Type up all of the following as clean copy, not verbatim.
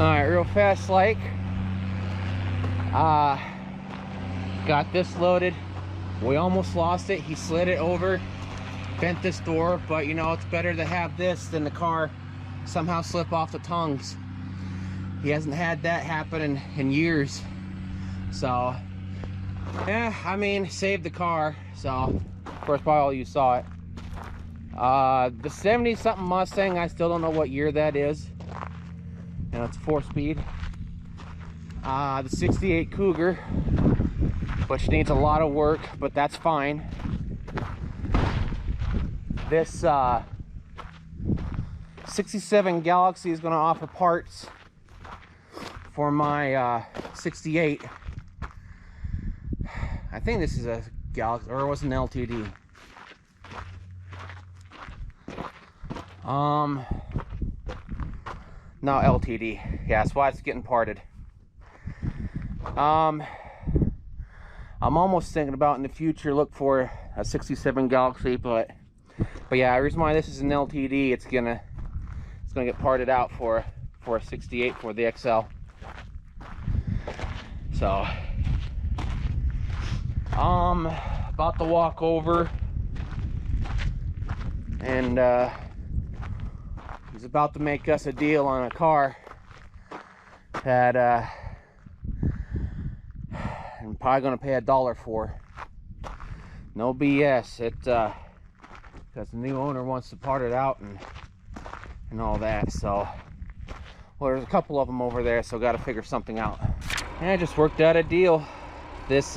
Alright, real fast like. Got this loaded. We almost lost it. He slid it over, bent this door, but you know, it's better to have this than the car somehow slip off the tongues. He hasn't had that happen in years. So, yeah, I mean, saved the car. So, of course, probably all you saw it. The 70-something Mustang, I still don't know what year that is. You know, it's 4-speed. The 68 Cougar, which needs a lot of work, but that's fine. This 67 Galaxie is going to offer parts for my 68. I think this is a Galaxie, or it was an LTD. No, LTD. Yeah, that's why it's getting parted. I'm almost thinking about in the future look for a 67 Galaxie, but yeah, the reason why this is an LTD, it's gonna get parted out for a 68 for the XL. So about to walk over and he's about to make us a deal on a car that I'm probably gonna pay $1 for. No BS. It because the new owner wants to part it out and all that. So, well, there's a couple of them over there, so got to figure something out. And I just worked out a deal. This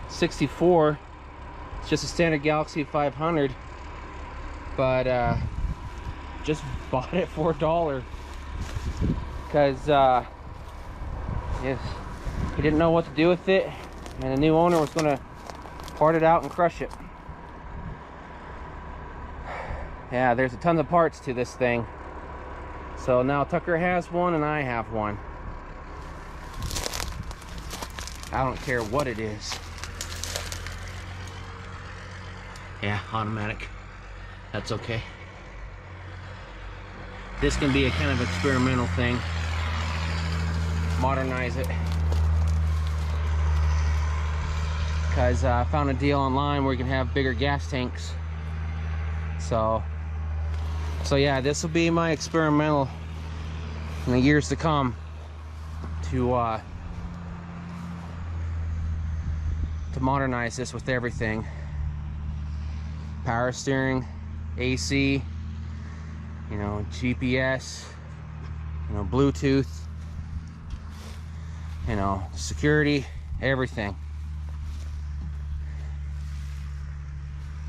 64, it's just a standard Galaxie 500, but just bought it for $1 because yes, he didn't know what to do with it, and the new owner was going to part it out and crush it. Yeah, there's a ton of parts to this thing. So now Tucker has one and I have one. I don't care what it is. Yeah, automatic. That's okay. This can be a kind of experimental thing. Modernize it. Because I found a deal online where you can have bigger gas tanks. So yeah, this will be my experimental in the years to come to modernize this with everything. Power steering, AC, you know, GPS, you know, Bluetooth, you know, security, everything.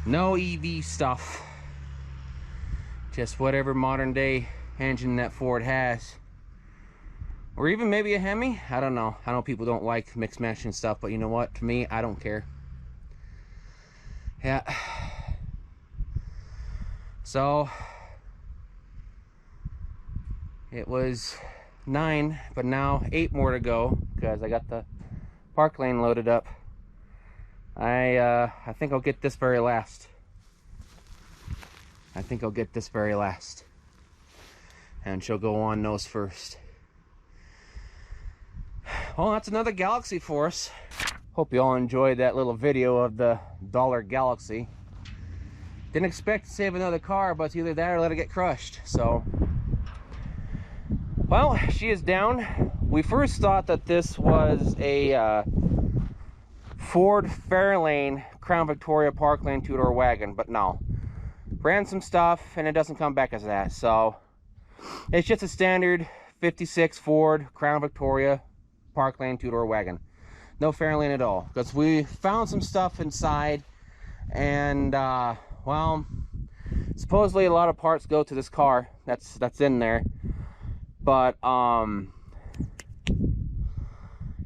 No EV stuff. Just whatever modern day engine that Ford has. Or even maybe a Hemi. I don't know. I know people don't like mixed mesh and stuff, but you know what? To me, I don't care. Yeah. So it was 9, but now 8 more to go because I got the park lane loaded up. I think I'll get this very last. I think I'll get this very last. And she'll go on nose first. Well, that's another Galaxie for us. Hope you all enjoyed that little video of the $1 Galaxie. Didn't expect to save another car, but it's either that or let it get crushed. So, well, she is down. We first thought that this was a Ford Fairlane Crown Victoria Park Lane 2-door wagon, but no. Ran some stuff and it doesn't come back as that. So it's just a standard 56 Ford Crown Victoria Park Lane 2-door wagon. No Fairlane at all, because we found some stuff inside, and well, supposedly a lot of parts go to this car that's in there, but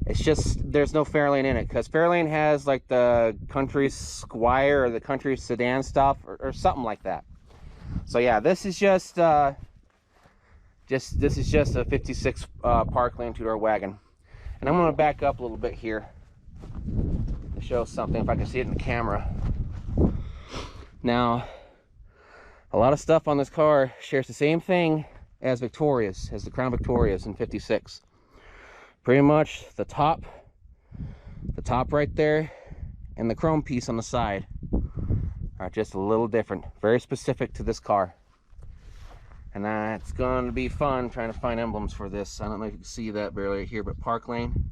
it's just there's no Fairlane in it, because Fairlane has like the Country Squire or the Country Sedan stuff or something like that. So yeah, this is just a 56 Park Lane 2-door wagon. And I'm going to back up a little bit here to show something, if I can see it in the camera. Now, a lot of stuff on this car shares the same thing as Victorias, as the Crown Victorias in 56. Pretty much the top right there and the chrome piece on the side are just a little different, very specific to this car. And it's going to be fun trying to find emblems for this. I don't know if you can see that barely here, but Park Lane.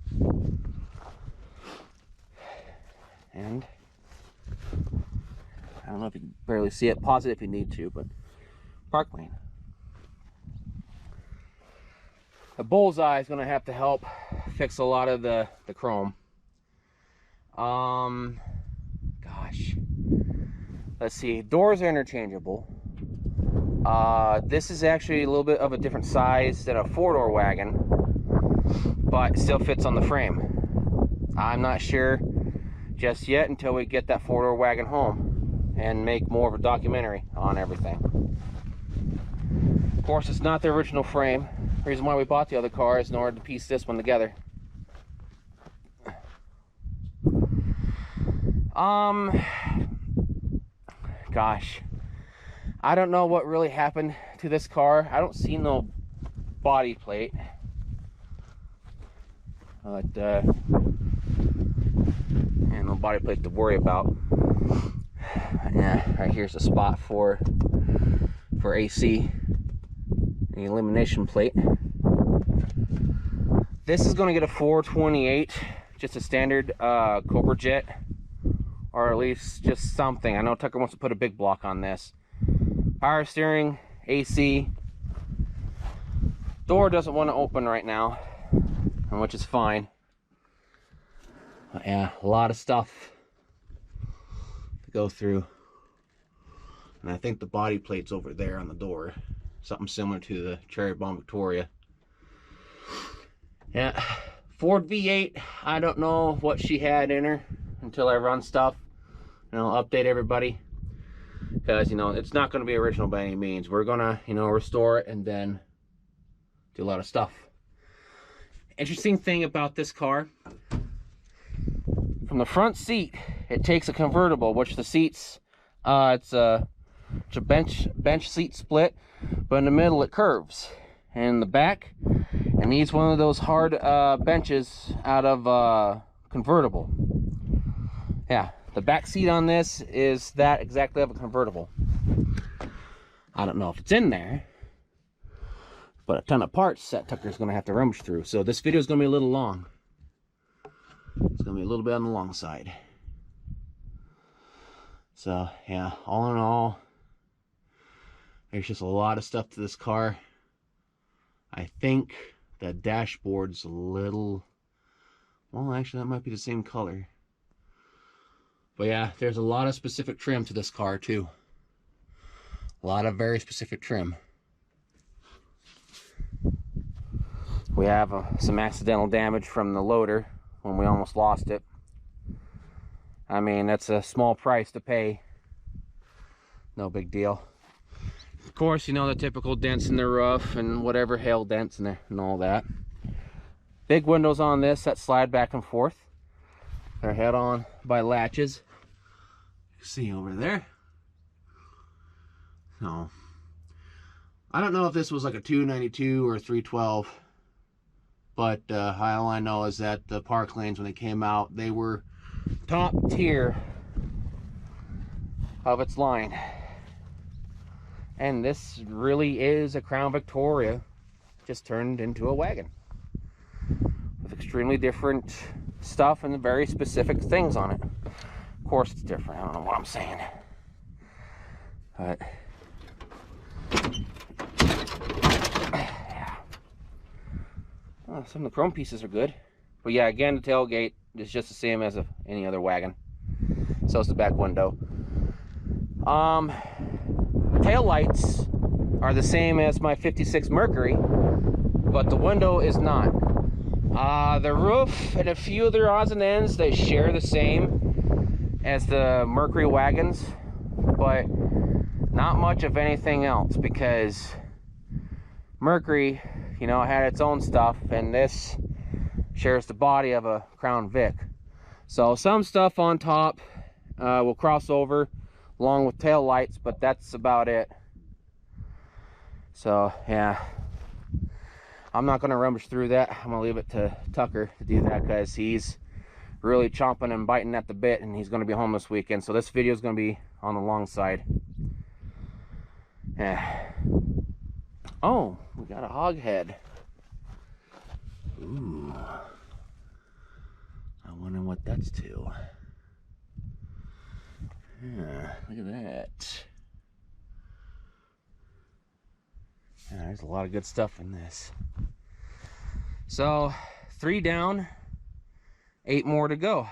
And I don't know if you can barely see it. Pause it if you need to, but Park Lane. The bullseye is going to have to help fix a lot of the chrome. Gosh. Let's see. Doors are interchangeable. This is actually a little bit of a different size than a four-door wagon, but still fits on the frame. I'm not sure just yet until we get that four-door wagon home and make more of a documentary on everything. Of course, it's not the original frame. The reason why we bought the other car is in order to piece this one together. Gosh, I don't know what really happened to this car. I don't see no body plate, but and no body plate to worry about. Yeah, right here's the spot for AC, the elimination plate. This is going to get a 428, just a standard Cobra jet, or at least just something. I know Tucker wants to put a big block on this. Power steering, AC. Door doesn't want to open right now, which is fine. But yeah, a lot of stuff to go through. And I think the body plate's over there on the door. Something similar to the Cherry Bomb Victoria. Yeah, Ford V8, I don't know what she had in her until I run stuff. And I'll update everybody. Because, you know, it's not going to be original by any means. We're going to, you know, restore it and then do a lot of stuff. Interesting thing about this car, from the front seat, it takes a convertible, which the seats, it's a bench seat split, but in the middle it curves. And in the back, it needs one of those hard benches out of convertible. Yeah. The back seat on this is that exactly of a convertible. I don't know if it's in there, but a ton of parts that Tucker's going to have to rummage through. So this video is going to be a little long. It's going to be a little bit on the long side. So yeah, all in all, there's just a lot of stuff to this car. I think the dashboard's a little, well, actually that might be the same color. But yeah, there's a lot of specific trim to this car too. A lot of very specific trim. We have some accidental damage from the loader when we almost lost it. I mean, that's a small price to pay. No big deal. Of course, you know, the typical dents in the roof and whatever hail dents in there and all that. Big windows on this that slide back and forth. They're held on by latches. See over there. No, I don't know if this was like a 292 or a 312, but all I know is that the Park Lanes, when they came out, they were top tier of its line. And this really is a Crown Victoria just turned into a wagon with extremely different stuff and very specific things on it. Of course it's different, I don't know what I'm saying, but yeah. Oh, some of the chrome pieces are good, but yeah, again, the tailgate is just the same as any other wagon. So is the back window. Tail lights are the same as my 56 Mercury, but the window is not. The roof and a few other odds and ends, they share the same as the Mercury wagons, but not much of anything else, because Mercury, you know, had its own stuff, and this shares the body of a Crown Vic. So some stuff on top will cross over along with tail lights, but that's about it. So yeah, I'm not going to rummage through that. I'm going to leave it to Tucker to do that, because he's really chomping and biting at the bit, and he's going to be home this weekend. So this video is going to be on the long side. Yeah. Oh, we got a hog head. Ooh. I wonder what that's to. Yeah, look at that. Yeah, there's a lot of good stuff in this. So 3 down, 8 more to go,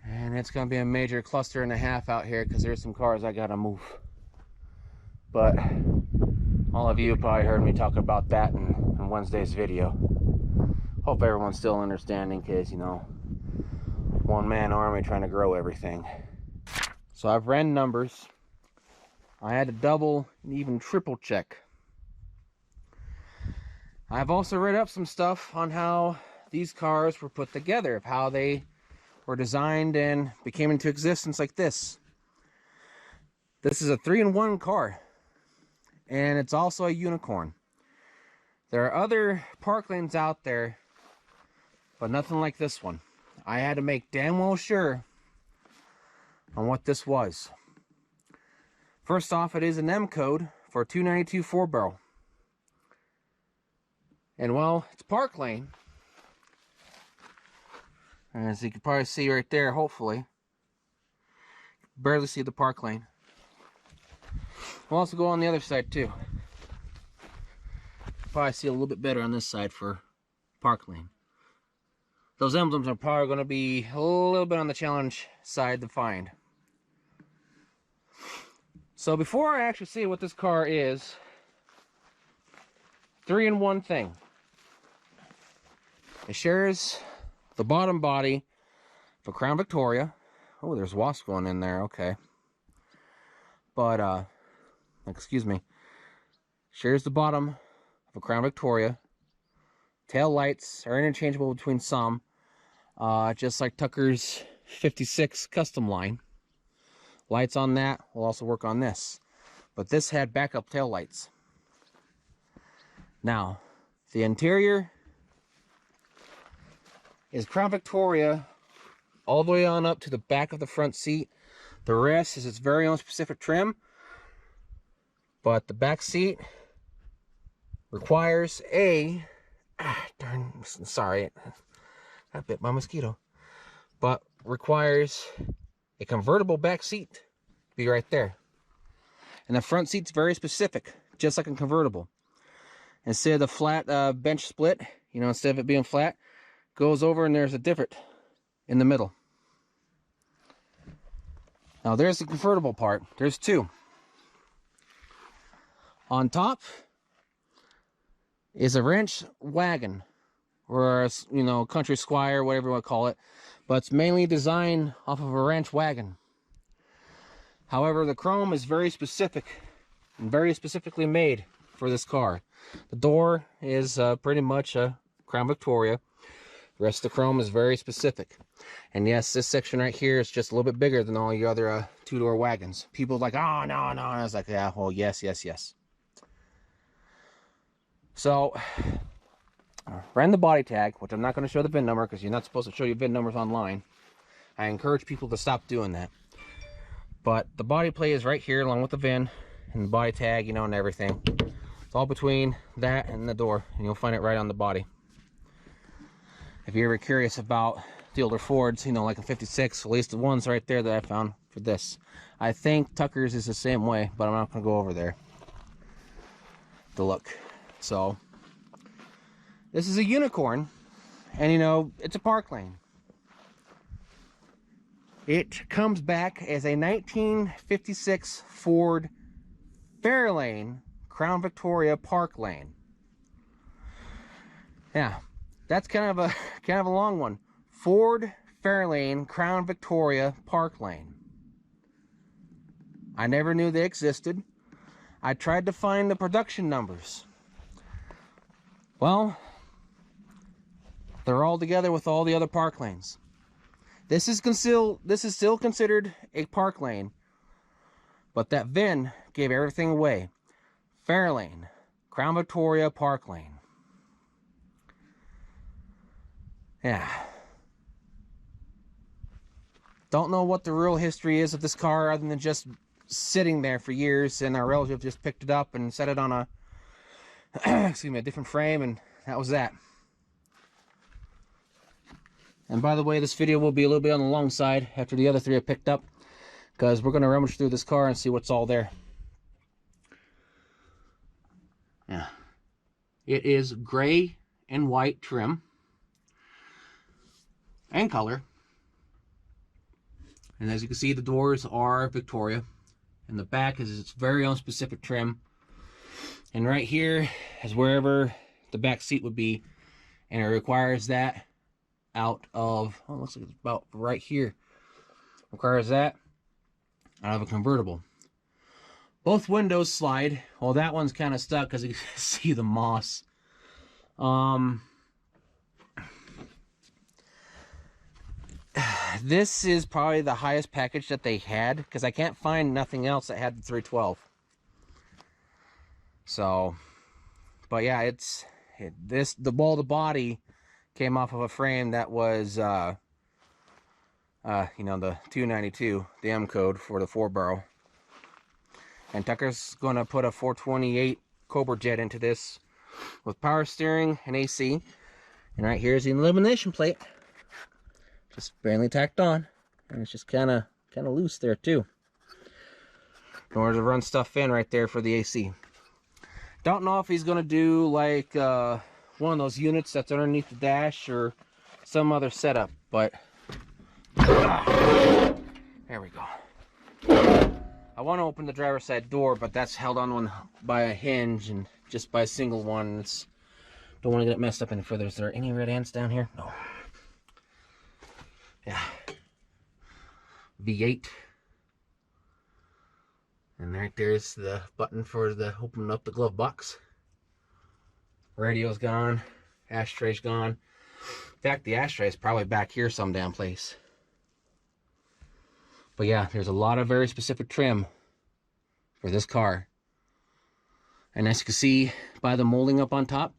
and it's gonna be a major cluster and a half out here, because there's some cars I gotta move. But all of you probably heard me talk about that in Wednesday's video. Hope everyone's still understanding, because, you know, one-man army trying to grow everything. So I've ran numbers. I had to double and even triple check. I've also read up some stuff on how these cars were put together, of how they were designed and became into existence like this. This is a 3-in-1 car, and it's also a unicorn. There are other park lanes out there, but nothing like this one. I had to make damn well sure on what this was. First off, it is an M code for a 292 4-barrel. And well, it's park lane. As you can probably see right there, hopefully. Barely see the park lane. We'll also go on the other side too. Probably see a little bit better on this side for park lane. Those emblems are probably going to be a little bit on the challenge side to find. So before I actually see what this car is, 3-in-1 thing. It shares the bottom body of a Crown Victoria. Oh, there's wasp going in there, okay. But, excuse me. Shares the bottom of a Crown Victoria. Tail lights are interchangeable between some. Just like Tucker's 56 custom line. Lights on that will also work on this. But this had backup tail lights. Now, the interior is Crown Victoria all the way on up to the back of the front seat. The rest is its very own specific trim. But the back seat requires a... darn, sorry. Got bit by a mosquito. But requires a convertible back seat to be right there. And the front seat's very specific, just like a convertible. Instead of the flat bench split, you know, instead of it being flat, goes over and there's a divot in the middle. Now there's the convertible part. There's 2. On top is a ranch wagon, or a, you know, country squire, whatever you want to call it, but it's mainly designed off of a ranch wagon. However, the chrome is very specific and very specifically made for this car. The door is pretty much a Crown Victoria. The rest of the chrome is very specific. And yes, this section right here is just a little bit bigger than all your other 2-door wagons. People are like, oh, no, no. And I was like, yeah, well, yes, yes, yes. So, ran the body tag, which I'm not going to show the VIN number because you're not supposed to show your VIN numbers online. I encourage people to stop doing that. But the body plate is right here along with the VIN and the body tag, you know, and everything. It's all between that and the door, and you'll find it right on the body. If you're ever curious about the older Fords, you know, like a 56, at least the ones right there that I found for this. I think Tucker's is the same way, but I'm not going to go over there to look. So, this is a unicorn, and you know, it's a park lane. It comes back as a 1956 Ford Fairlane Crown Victoria Park Lane. Yeah, that's kind of a long one. Ford Fairlane Crown Victoria Park Lane. I never knew they existed. I tried to find the production numbers. Well, they're all together with all the other park lanes. This is still considered a park lane, but that VIN gave everything away. Fairlane, Crown Victoria Park Lane. Yeah. Don't know what the real history is of this car other than just sitting there for years, and our relative just picked it up and set it on a excuse me, a different frame, and that was that. And by the way, this video will be a little bit on the long side after the other three are picked up, because we're going to rummage through this car and see what's all there. Yeah. It is gray and white trim and color. And as you can see, the doors are Victoria. And the back is its very own specific trim. And right here is wherever the back seat would be. And it requires that out of, oh, it looks like it's about right here. Requires that out of a convertible. Both windows slide. Well, that one's kind of stuck because you can see the moss. This is probably the highest package that they had, because I can't find nothing else that had the 312. So, but yeah, the body came off of a frame that was, you know, the 292, the M code for the 4-barrel. And Tucker's going to put a 428 Cobra jet into this with power steering and AC. And right here's the elimination plate. Just barely tacked on. And it's just kind of loose there too, in order to run stuff in right there for the AC. Don't know if he's going to do like one of those units that's underneath the dash or some other setup, but there we go. I want to open the driver's side door, but that's held on by a hinge and just by a single one. It's, don't want to get it messed up any further. Is there any red ants down here? No. Yeah. V8. And right there's the button for the opening up the glove box. Radio's gone. Ashtray's gone. In fact, the ashtray is probably back here some damn place. But yeah, there's a lot of very specific trim for this car. And as you can see by the molding up on top,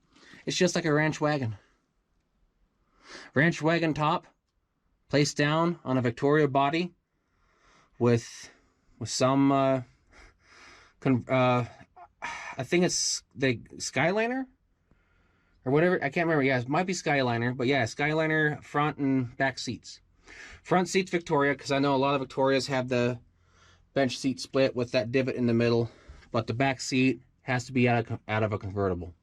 it's just like a ranch wagon. Ranch wagon top, placed down on a Victoria body with some I think it's the Skyliner or whatever, I can't remember. Yeah, it might be Skyliner, but yeah, Skyliner front and back seats. Front seats Victoria, because I know a lot of Victorias have the bench seat split with that divot in the middle, but the back seat has to be out of a convertible.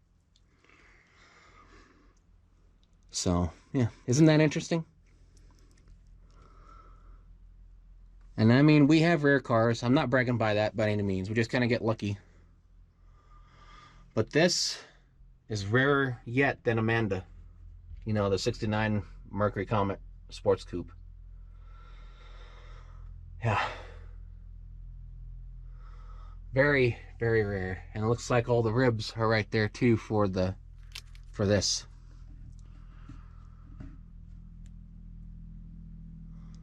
So yeah, isn't that interesting? And I mean, we have rare cars. I'm not bragging by that by any means. We just kind of get lucky. But this is rarer yet than Amanda. You know, the 69 Mercury Comet Sports Coupe. Yeah. Very, very rare. And it looks like all the ribs are right there too for this.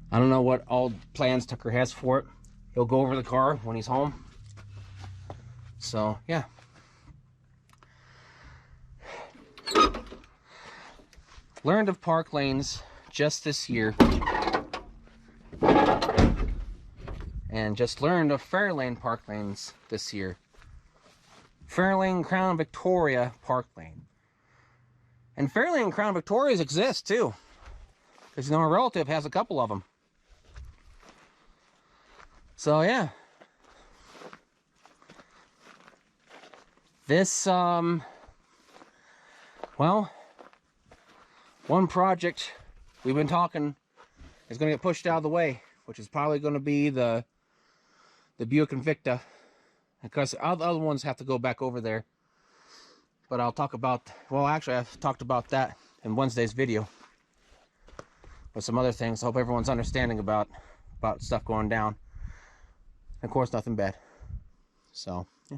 I don't know what all plans Tucker has for it. He'll go over the car when he's home. So, yeah. Learned of park lanes just this year. And just learned of Fairlane park lanes this year. Fairlane Crown Victoria park lane. And Fairlane Crown Victorias exist too. Because, you know, our relative has a couple of them. So yeah, this, well, one project we've been talking is going to get pushed out of the way, which is probably going to be the Buick Invicta, because all the other ones have to go back over there. But I'll talk about, well, actually I've talked about that in Wednesday's video with some other things. I hope everyone's understanding about stuff going down. Of course, nothing bad. So, yeah.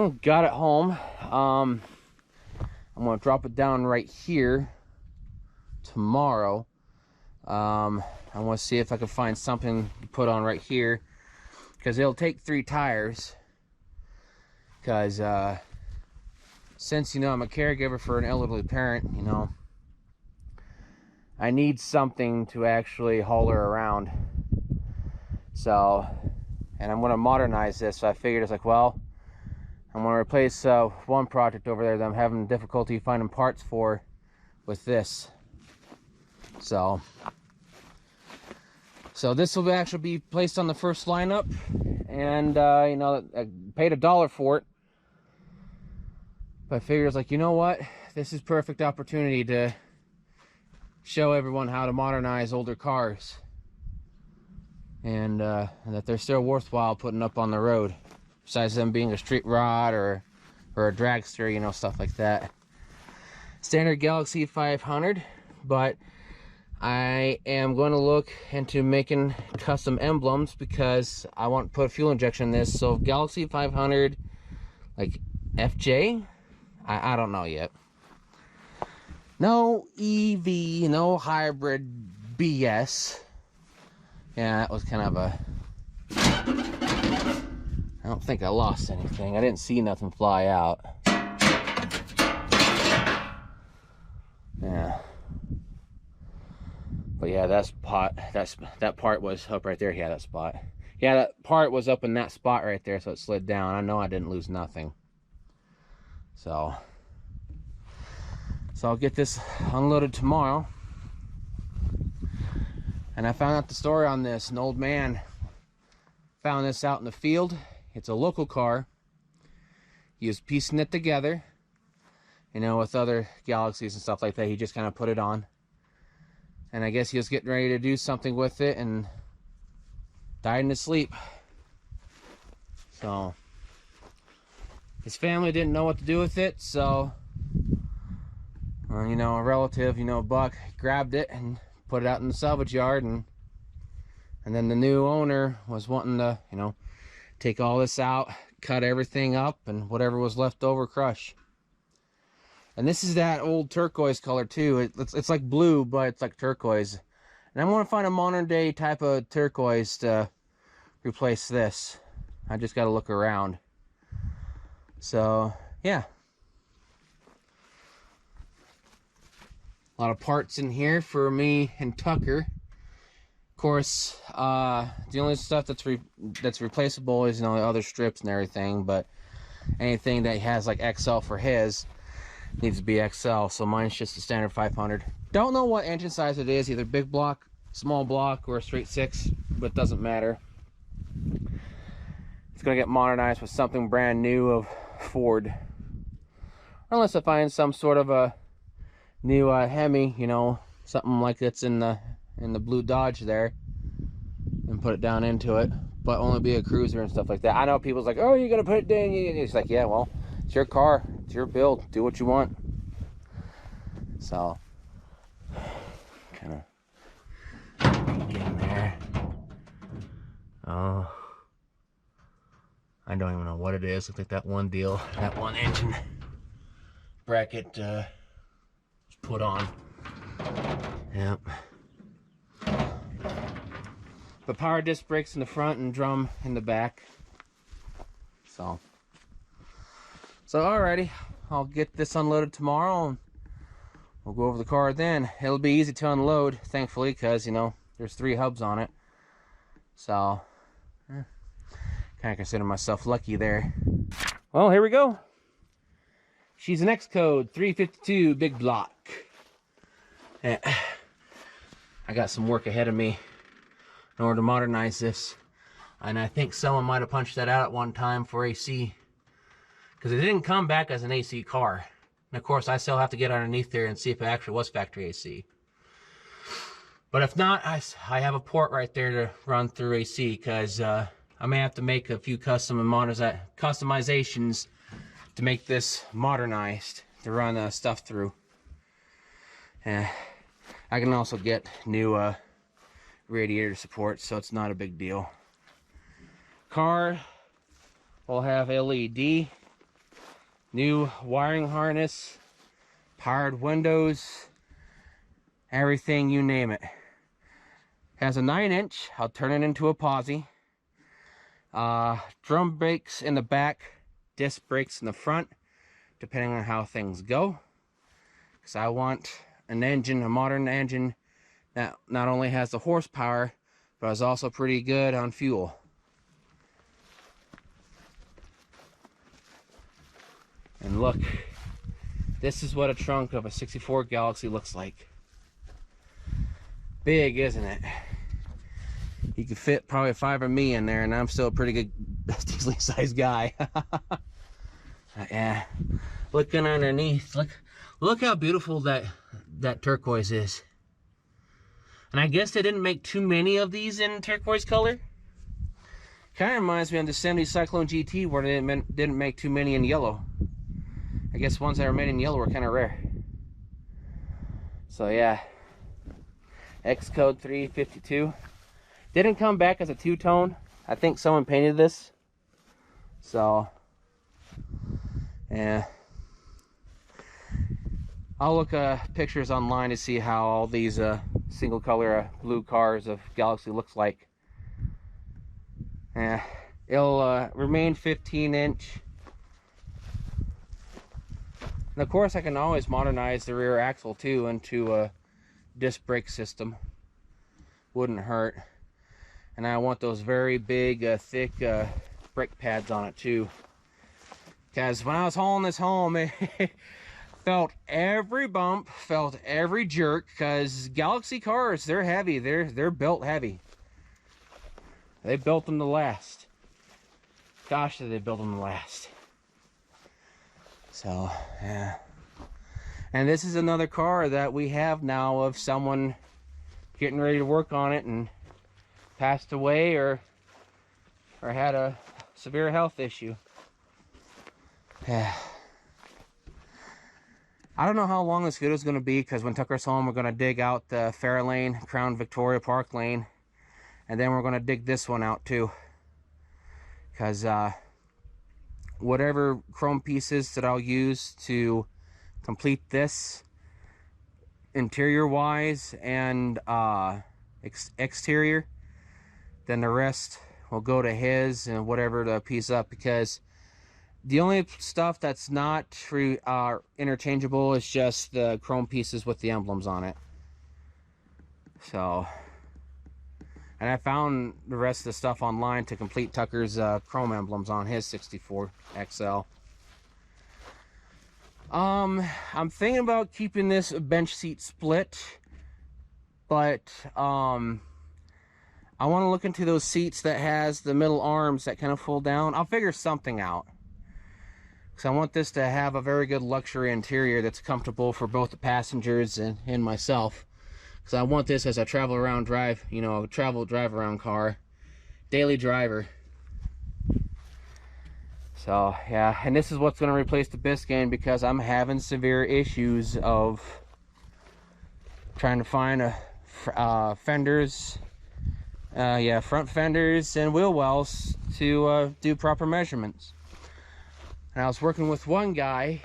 Well, got it home. I'm gonna drop it down right here tomorrow. I want to see if I can find something to put on right here, because it'll take 3 tires. Because since, you know, I'm a caregiver for an elderly parent, you know, I need something to actually haul her around. So, and I'm going to modernize this. So I figured, it's like, well, I'm going to replace one project over there that I'm having difficulty finding parts for with this. So this will actually be placed on the first lineup, and you know, I paid $1 for it. But I figured, it's like, you know what, this is perfect opportunity to show everyone how to modernize older cars, and that they're still worthwhile putting up on the road, besides them being a street rod or a dragster, you know, stuff like that. Standard Galaxie 500, but I am going to look into making custom emblems, because I want to put fuel injection in this. So Galaxie 500, like FJ, I don't know yet. No EV, no hybrid BS. Yeah, that was kind of a... I don't think I lost anything. I didn't see nothing fly out. Yeah. But yeah, that part was up right there. Yeah, that spot. Yeah, that part was up in that spot right there, so it slid down. I know I didn't lose nothing. So I'll get this unloaded tomorrow. And I found out the story on this. An old man found this out in the field. It's a local car. He was piecing it together, you know, with other Galaxies and stuff like that. He just kind of put it on. And I guess he was getting ready to do something with it and died in his sleep. So his family didn't know what to do with it, so you know, a relative, you know, Buck, grabbed it and put it out in the salvage yard, and then the new owner was wanting to, you know, take all this out, cut everything up, and whatever was left over, crush. And this is that old turquoise color too. It's like blue, but it's like turquoise. And I want to find a modern day type of turquoise to replace this. I just got to look around. So yeah, a lot of parts in here for me and Tucker. Of course, the only stuff that's replaceable is, you know, the other strips and everything. But anything that has like XL for his needs to be XL. So mine's just a standard 500. Don't know what engine size it is, either big block, small block, or a straight 6, but it doesn't matter. It's gonna get modernized with something brand new of Ford, unless I find some sort of a new Hemi, you know, something like that's in the blue Dodge there, and put it down into it, but only be a cruiser and stuff like that. I know people's like, oh, you're gonna put it down. It's like, yeah, well, it's your car, it's your build, do what you want. So kind of get in there. Oh, I don't even know what it is. Looks like that one deal, that one engine bracket put on. Yep. But power disc brakes in the front and drum in the back. So alrighty, I'll get this unloaded tomorrow, and we'll go over the car then. It'll be easy to unload, thankfully, because, you know, there's 3 hubs on it. So kind of consider myself lucky there. Well, here we go. She's an X-Code 352 big block. I got some work ahead of me in order to modernize this, and I think someone might have punched that out at one time for AC, because it didn't come back as an AC car. And of course, I still have to get underneath there and see if it actually was factory AC. But if not, I have a port right there to run through AC, because I may have to make a few customizations to make this modernized to run stuff through. I can also get new radiator support, so it's not a big deal. Car will have LED New wiring harness, powered windows, everything, you name it. Has a 9-inch, I'll turn it into a posi. Drum brakes in the back, disc brakes in the front, depending on how things go. Because I want an engine, a modern engine, that not only has the horsepower, but is also pretty good on fuel. And look, this is what a trunk of a 64 Galaxie looks like. Big, isn't it? You could fit probably 5 of me in there, and I'm still a pretty good, decently sized guy. Yeah, looking underneath, look how beautiful that turquoise is. And I guess they didn't make too many of these in turquoise color. Kind of reminds me of the 70 Cyclone GT, where they didn't make too many in yellow. I guess ones that were made in yellow were kind of rare. So yeah, X code 352. Didn't come back as a two-tone. I think someone painted this. So yeah, I'll look pictures online to see how all these single color blue cars of Galaxie looks like. Yeah, it'll remain 15-inch. And of course I can always modernize the rear axle too into a disc brake system. Wouldn't hurt. And I want those very big thick brake pads on it too. Because when I was hauling this home, it felt every bump, felt every jerk, because Galaxie cars, they're heavy. They're built heavy. They built them to last. Gosh, did they build them to last. So, yeah. And this is another car that we have now of someone getting ready to work on it and passed away or had a severe health issue. Yeah. I don't know how long this video is going to be, because when Tucker's home, we're going to dig out the Fairlane, Crown Victoria Park Lane, and then we're going to dig this one out too. Because whatever chrome pieces that I'll use to complete this, interior wise and exterior, then the rest will go to his and whatever to piece up, because the only stuff that's not interchangeable is just the chrome pieces with the emblems on it. So, and I found the rest of the stuff online to complete Tucker's chrome emblems on his 64 XL. I'm thinking about keeping this bench seat split, but I want to look into those seats that has the middle arms that kind of fold down. I'll figure something out, because I want this to have a very good luxury interior that's comfortable for both the passengers and myself. Because I want this as a travel around drive, you know, a travel drive around car, daily driver. So yeah, and this is what's going to replace the Biscayne, because I'm having severe issues of trying to find fenders, front fenders and wheel wells to do proper measurements. And I was working with one guy,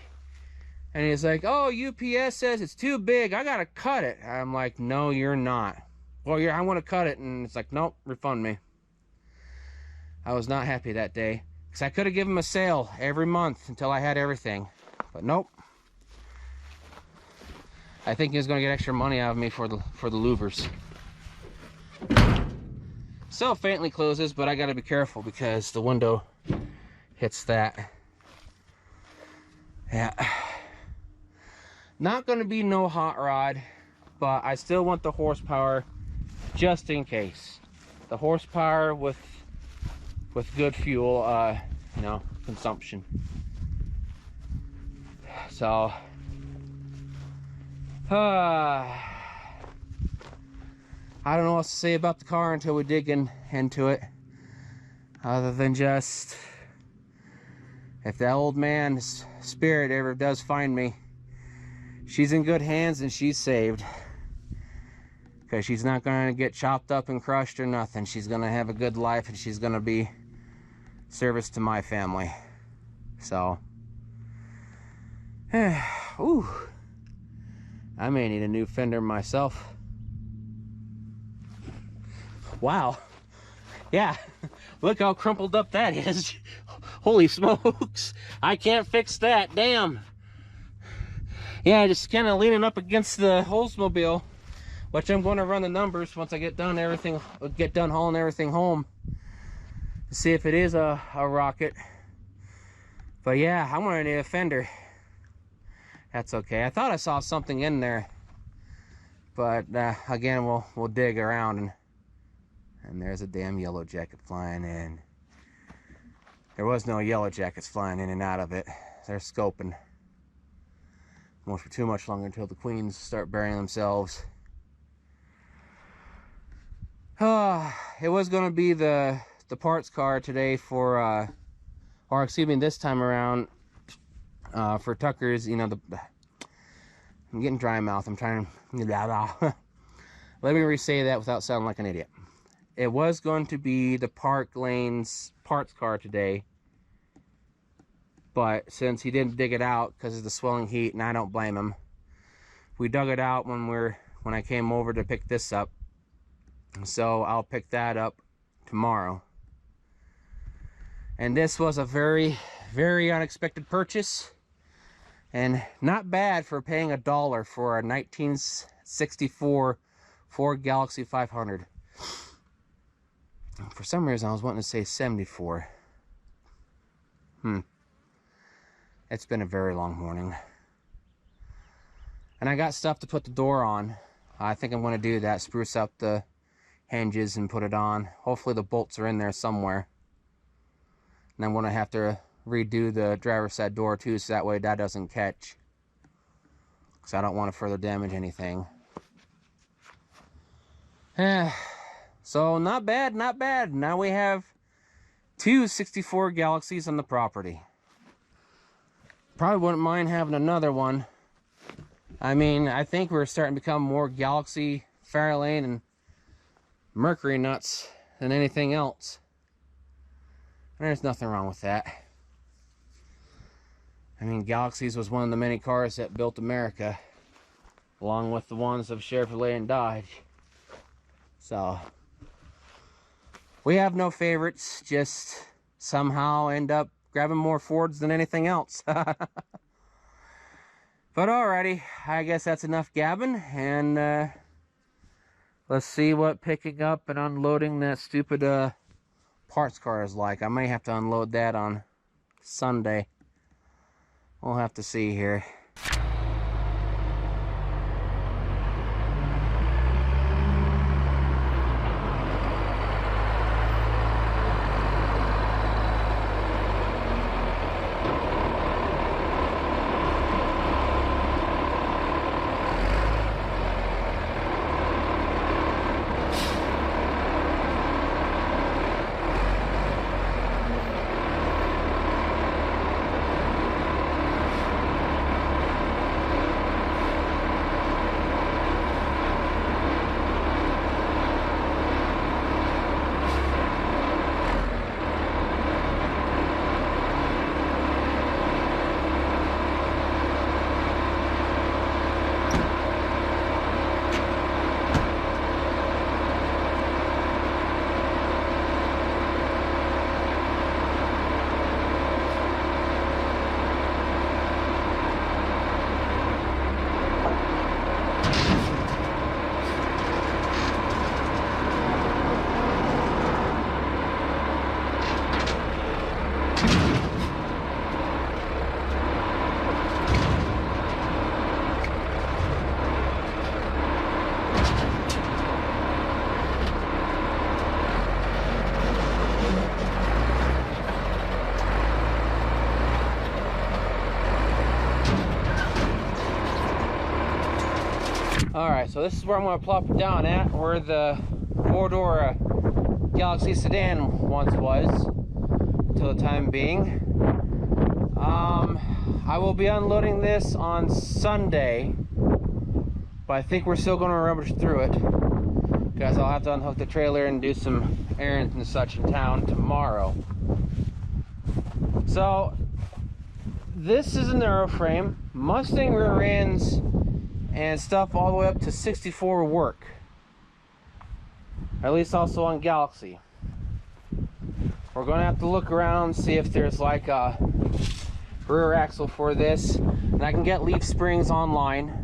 and he's like, "Oh, UPS says it's too big, I gotta cut it." I'm like, "No, you're not." "Well, I want to cut it." And it's like, "Nope, refund me." I was not happy that day, because I could have given him a sale every month until I had everything, but nope. I think he's gonna get extra money out of me for the louvers. Still faintly closes, but I gotta be careful because the window hits that. Yeah. Not gonna be no hot rod, but I still want the horsepower just in case. The horsepower with good fuel, you know, consumption. So, I don't know what to say about the car until we dig into it, other than just, if that old man's spirit ever does find me, she's in good hands and she's saved, because she's not going to get chopped up and crushed or nothing. She's going to have a good life, and she's going to be service to my family. So Ooh, I may need a new fender myself. Wow. Yeah, look how crumpled up that is. Holy smokes. I can't fix that, damn. Yeah, just kind of leaning up against the Oldsmobile, which I'm going to run the numbers once I get done hauling everything home to see if it is a rocket. But yeah, I'm gonna need a fender. That's okay. I thought I saw something in there, but again, we'll dig around, and there's a damn yellow jacket flying in. There was no yellow jackets flying in and out of it. They're scoping. Won't be too much longer until the queens start burying themselves. It was going to be the parts car today for, or excuse me, this time around for Tucker's. You know, I'm getting dry mouth. I'm trying to. Let me re-say that without sounding like an idiot. It was going to be the Park Lane's parts car today, but since he didn't dig it out because of the swelling heat, and I don't blame him, we dug it out when I came over to pick this up. So I'll pick that up tomorrow. And this was a very, very unexpected purchase, and not bad for paying $1 for a 1964 Ford Galaxie 500. For some reason, I was wanting to say 74. It's been a very long morning. And I got stuff to put the door on. I think I'm going to do that, spruce up the hinges and put it on. Hopefully the bolts are in there somewhere. And I'm going to have to redo the driver's side door too, so that way that doesn't catch. Because I don't want to further damage anything. So not bad, not bad. Now we have 2 64 Galaxies on the property. Probably wouldn't mind having another one. I mean, I think we're starting to become more Galaxie, Fairlane, and Mercury nuts than anything else. And there's nothing wrong with that. I mean, Galaxies was one of the many cars that built America, along with the ones of Chevrolet and Dodge. So we have no favorites, just somehow end up grabbing more Fords than anything else. But alrighty, I guess that's enough gabbing, and let's see what picking up and unloading that stupid parts car is like. I may have to unload that on Sunday. We'll have to see here. Alright, so this is where I'm going to plop it down at, where the four-door Galaxie sedan once was, until the time being. I will be unloading this on Sunday, but I think we're still going to rummage through it, because I'll have to unhook the trailer and do some errands and such in town tomorrow. So, this is an airframe. Mustang rear ends and stuff all the way up to 64 work. At least also on Galaxie. We're gonna have to look around, see if there's like a rear axle for this. And I can get leaf springs online.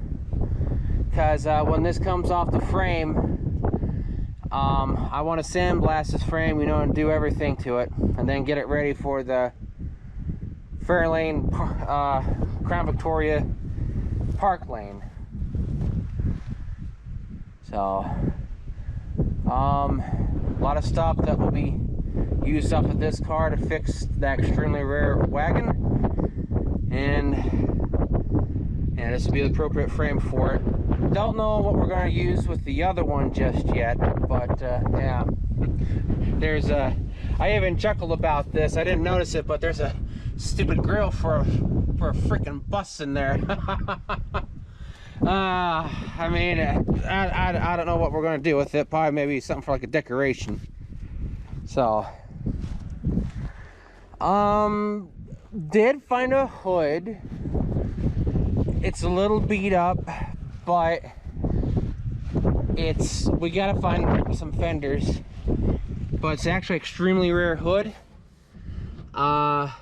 Because when this comes off the frame, I want to sandblast this frame, you know, and do everything to it. And then get it ready for the Fairlane Crown Victoria Park Lane. So, a lot of stuff that will be used off of this car to fix that extremely rare wagon, and this will be the appropriate frame for it. Don't know what we're going to use with the other one just yet, but yeah, there's a, I even chuckled about this. I didn't notice it, but there's a stupid grill for a freaking bus in there. I mean, I don't know what we're going to do with it. Probably maybe something for like a decoration. So, did find a hood. It's a little beat up, but we gotta find some fenders. But it's actually extremely rare hood. I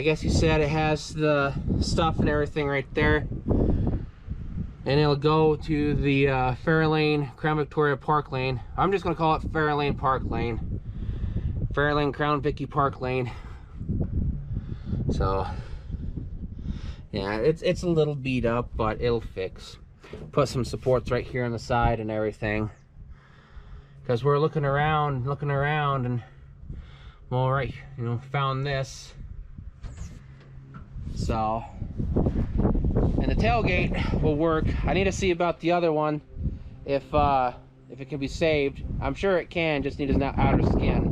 guess you said it has the stuff and everything right there. And it'll go to the Fairlane Crown Victoria Park Lane. I'm just gonna call it Fairlane Park Lane. Fairlane Crown Vicky Park Lane. So yeah, it's a little beat up, but it'll fix. Put some supports right here on the side and everything. Because we're looking around, and well, right, you know, found this. So, and the tailgate will work. I need to see about the other one, if it can be saved. I'm sure it can, just need an outer skin.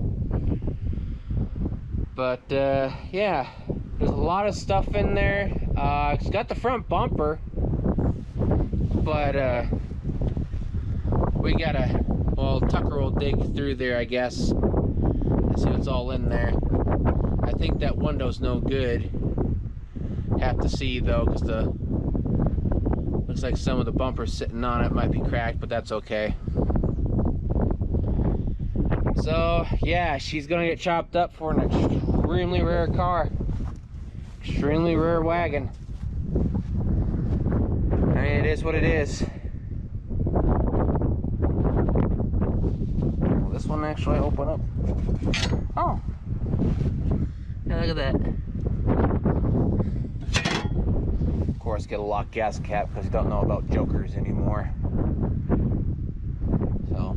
But yeah, there's a lot of stuff in there. It's got the front bumper, but we gotta, well, Tucker will dig through there, I guess, and see what's all in there. I think that window's no good. Have to see though, because the looks like some of the bumpers sitting on it might be cracked, but that's okay. So yeah, she's gonna get chopped up for an extremely rare car, extremely rare wagon. I mean, it is what it is. Will this one actually open up? Oh, yeah, look at that. Of course, get a lock gas cap because you don't know about jokers anymore. So,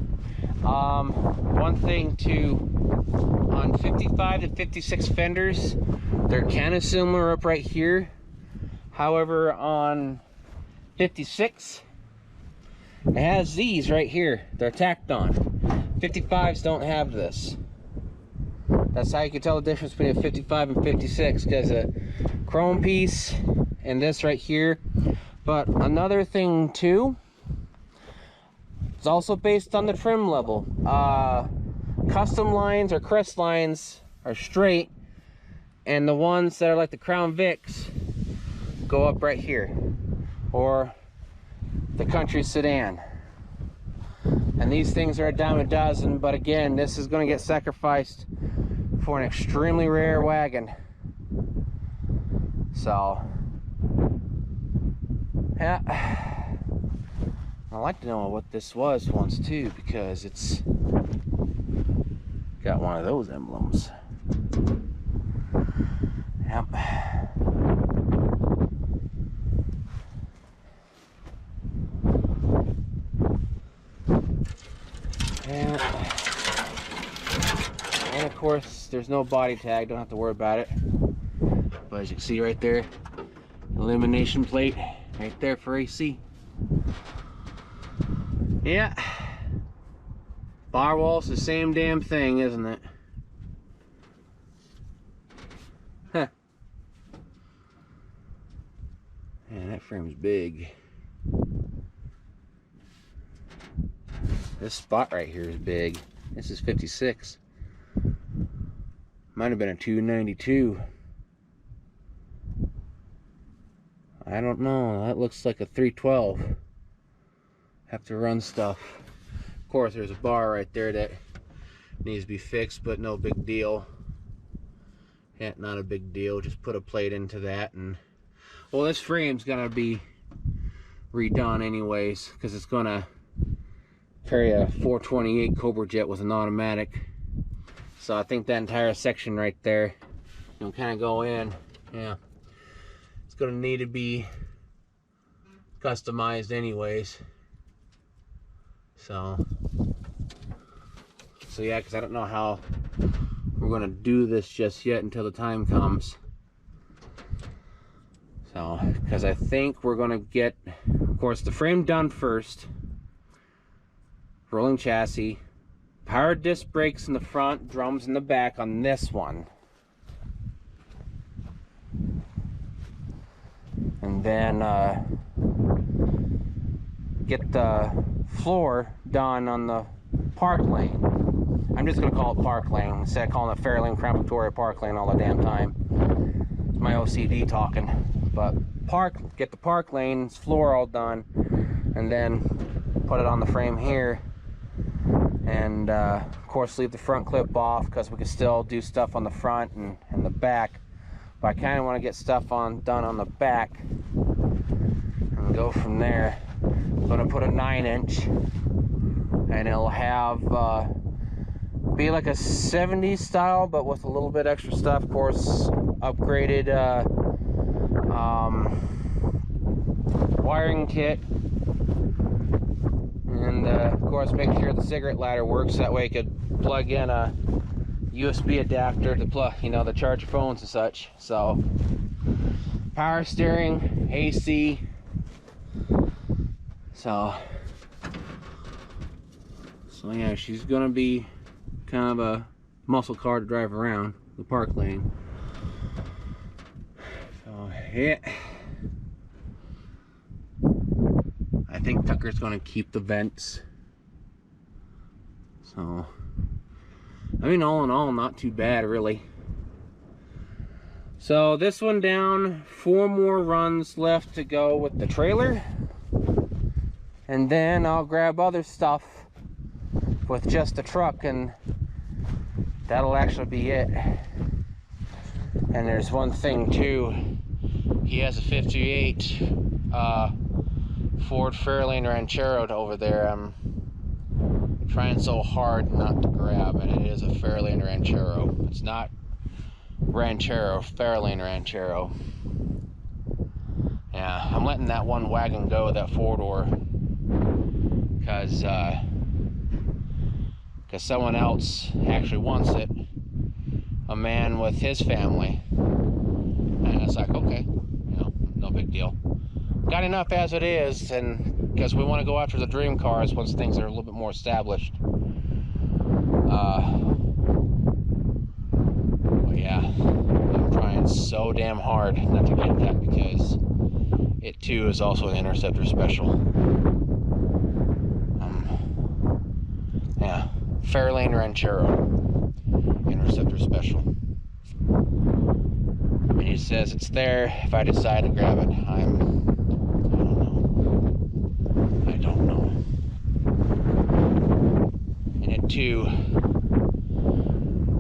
one thing too, on 55 to 56 fenders, they're kind of similar up right here. However, on 56, it has these right here. They're tacked on. 55s don't have this. That's how you can tell the difference between a 55 and 56, because a chrome piece and this right here. But another thing too, it's also based on the trim level. Custom lines or crest lines are straight, and the ones that are like the Crown Vics go up right here, or the Country Sedan. And these things are a dime a dozen, but again, this is going to get sacrificed for an extremely rare wagon. So yeah, I'd like to know what this was once too, because it's got one of those emblems. Yep. And of course, there's no body tag, don't have to worry about it. But as you can see right there, illumination plate right there for AC. Yeah, firewall's the same damn thing, isn't it? Huh. Man, that frame's big. This spot right here is big. This is 56. Might have been a 292. I don't know. That looks like a 312. Have to run stuff. Of course, there's a bar right there that needs to be fixed, but no big deal. Yeah, not a big deal. Just put a plate into that, and well, this frame's gonna be redone anyways, because it's gonna carry a 428 Cobra jet with an automatic. So I think that entire section right there, you know, kind of go in. Yeah, it's gonna need to be customized anyways. So yeah, because I don't know how we're gonna do this just yet until the time comes. So, because I think we're gonna get, of course, the frame done first, rolling chassis, power disc brakes in the front, drums in the back on this one, and then get the floor done on the park lane. I'm just gonna call it park lane instead of calling it Fairlane Victoria Park Lane all the damn time. It's my OCD talking. But get the park lane's floor all done, and then put it on the frame here, and of course leave the front clip off because we can still do stuff on the front and the back. But I kind of want to get stuff done on the back and go from there. I'm gonna put a 9-inch, and it'll have be like a 70s style, but with a little bit extra stuff. Of course, upgraded wiring kit, and of course make sure the cigarette lighter works. That way you could plug in a USB adapter to plug, you know, to charge your phones and such. So power steering, AC. So yeah, she's gonna be kind of a muscle car to drive around the park lane. So yeah, I think Tucker's gonna keep the vents. So I mean, all in all, not too bad really. So this one down, 4 more runs left to go with the trailer, and then I'll grab other stuff with just the truck, and that'll actually be it. And there's one thing too, he has a 58 Ford Fairlane Ranchero over there. I'm trying so hard not to grab, and it is a Fairlane Ranchero. It's not Ranchero, Fairlane Ranchero. Yeah, I'm letting that one wagon go, that 4-door, because someone else actually wants it, a man with his family, and it's like, okay, you know, no big deal. Got enough as it is, and because we want to go after the dream cars once things are a little bit more established. But yeah, I'm trying so damn hard not to get that, because it too is also an Interceptor special. Yeah, Fairlane Ranchero Interceptor special. And he says it's there if I decide to grab it. I don't know. And it too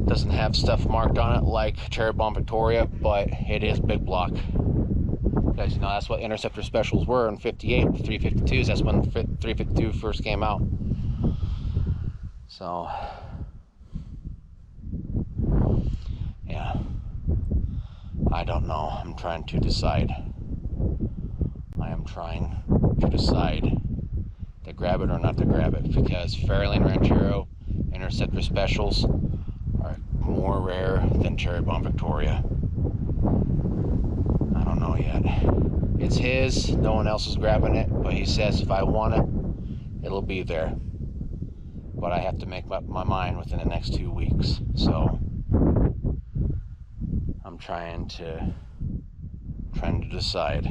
doesn't have stuff marked on it like Cherry Bomb Victoria, but it is big block. Because, you know, that's what Interceptor specials were in 58, 352s. That's when 352 first came out. So yeah, I don't know. I'm trying to decide. I am trying to decide to grab it or not to grab it, because Fairlane Ranchero Interceptor specials are more rare than Cherry Bomb Victoria. I don't know yet. It's his, no one else is grabbing it, but he says if I want it, it'll be there. But I have to make up my mind within the next 2 weeks. So I'm trying to decide.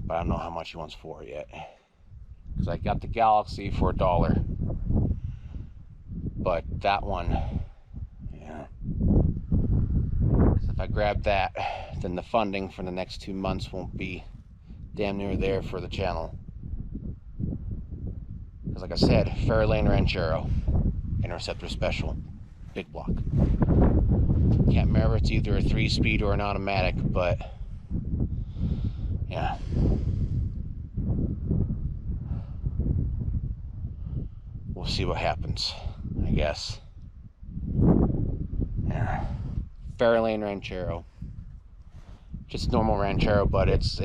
But I don't know how much he wants for it yet. Because I got the Galaxie for $1. But that one, yeah. Because if if I grab that, then the funding for the next 2 months won't be damn near there for the channel. Because like I said, Fairlane Ranchero, Interceptor Special, big block. Can't remember if it's either a 3-speed or an automatic, but yeah. We'll see what happens, I guess. Yeah. Fairlane Ranchero. Just normal Ranchero, but it's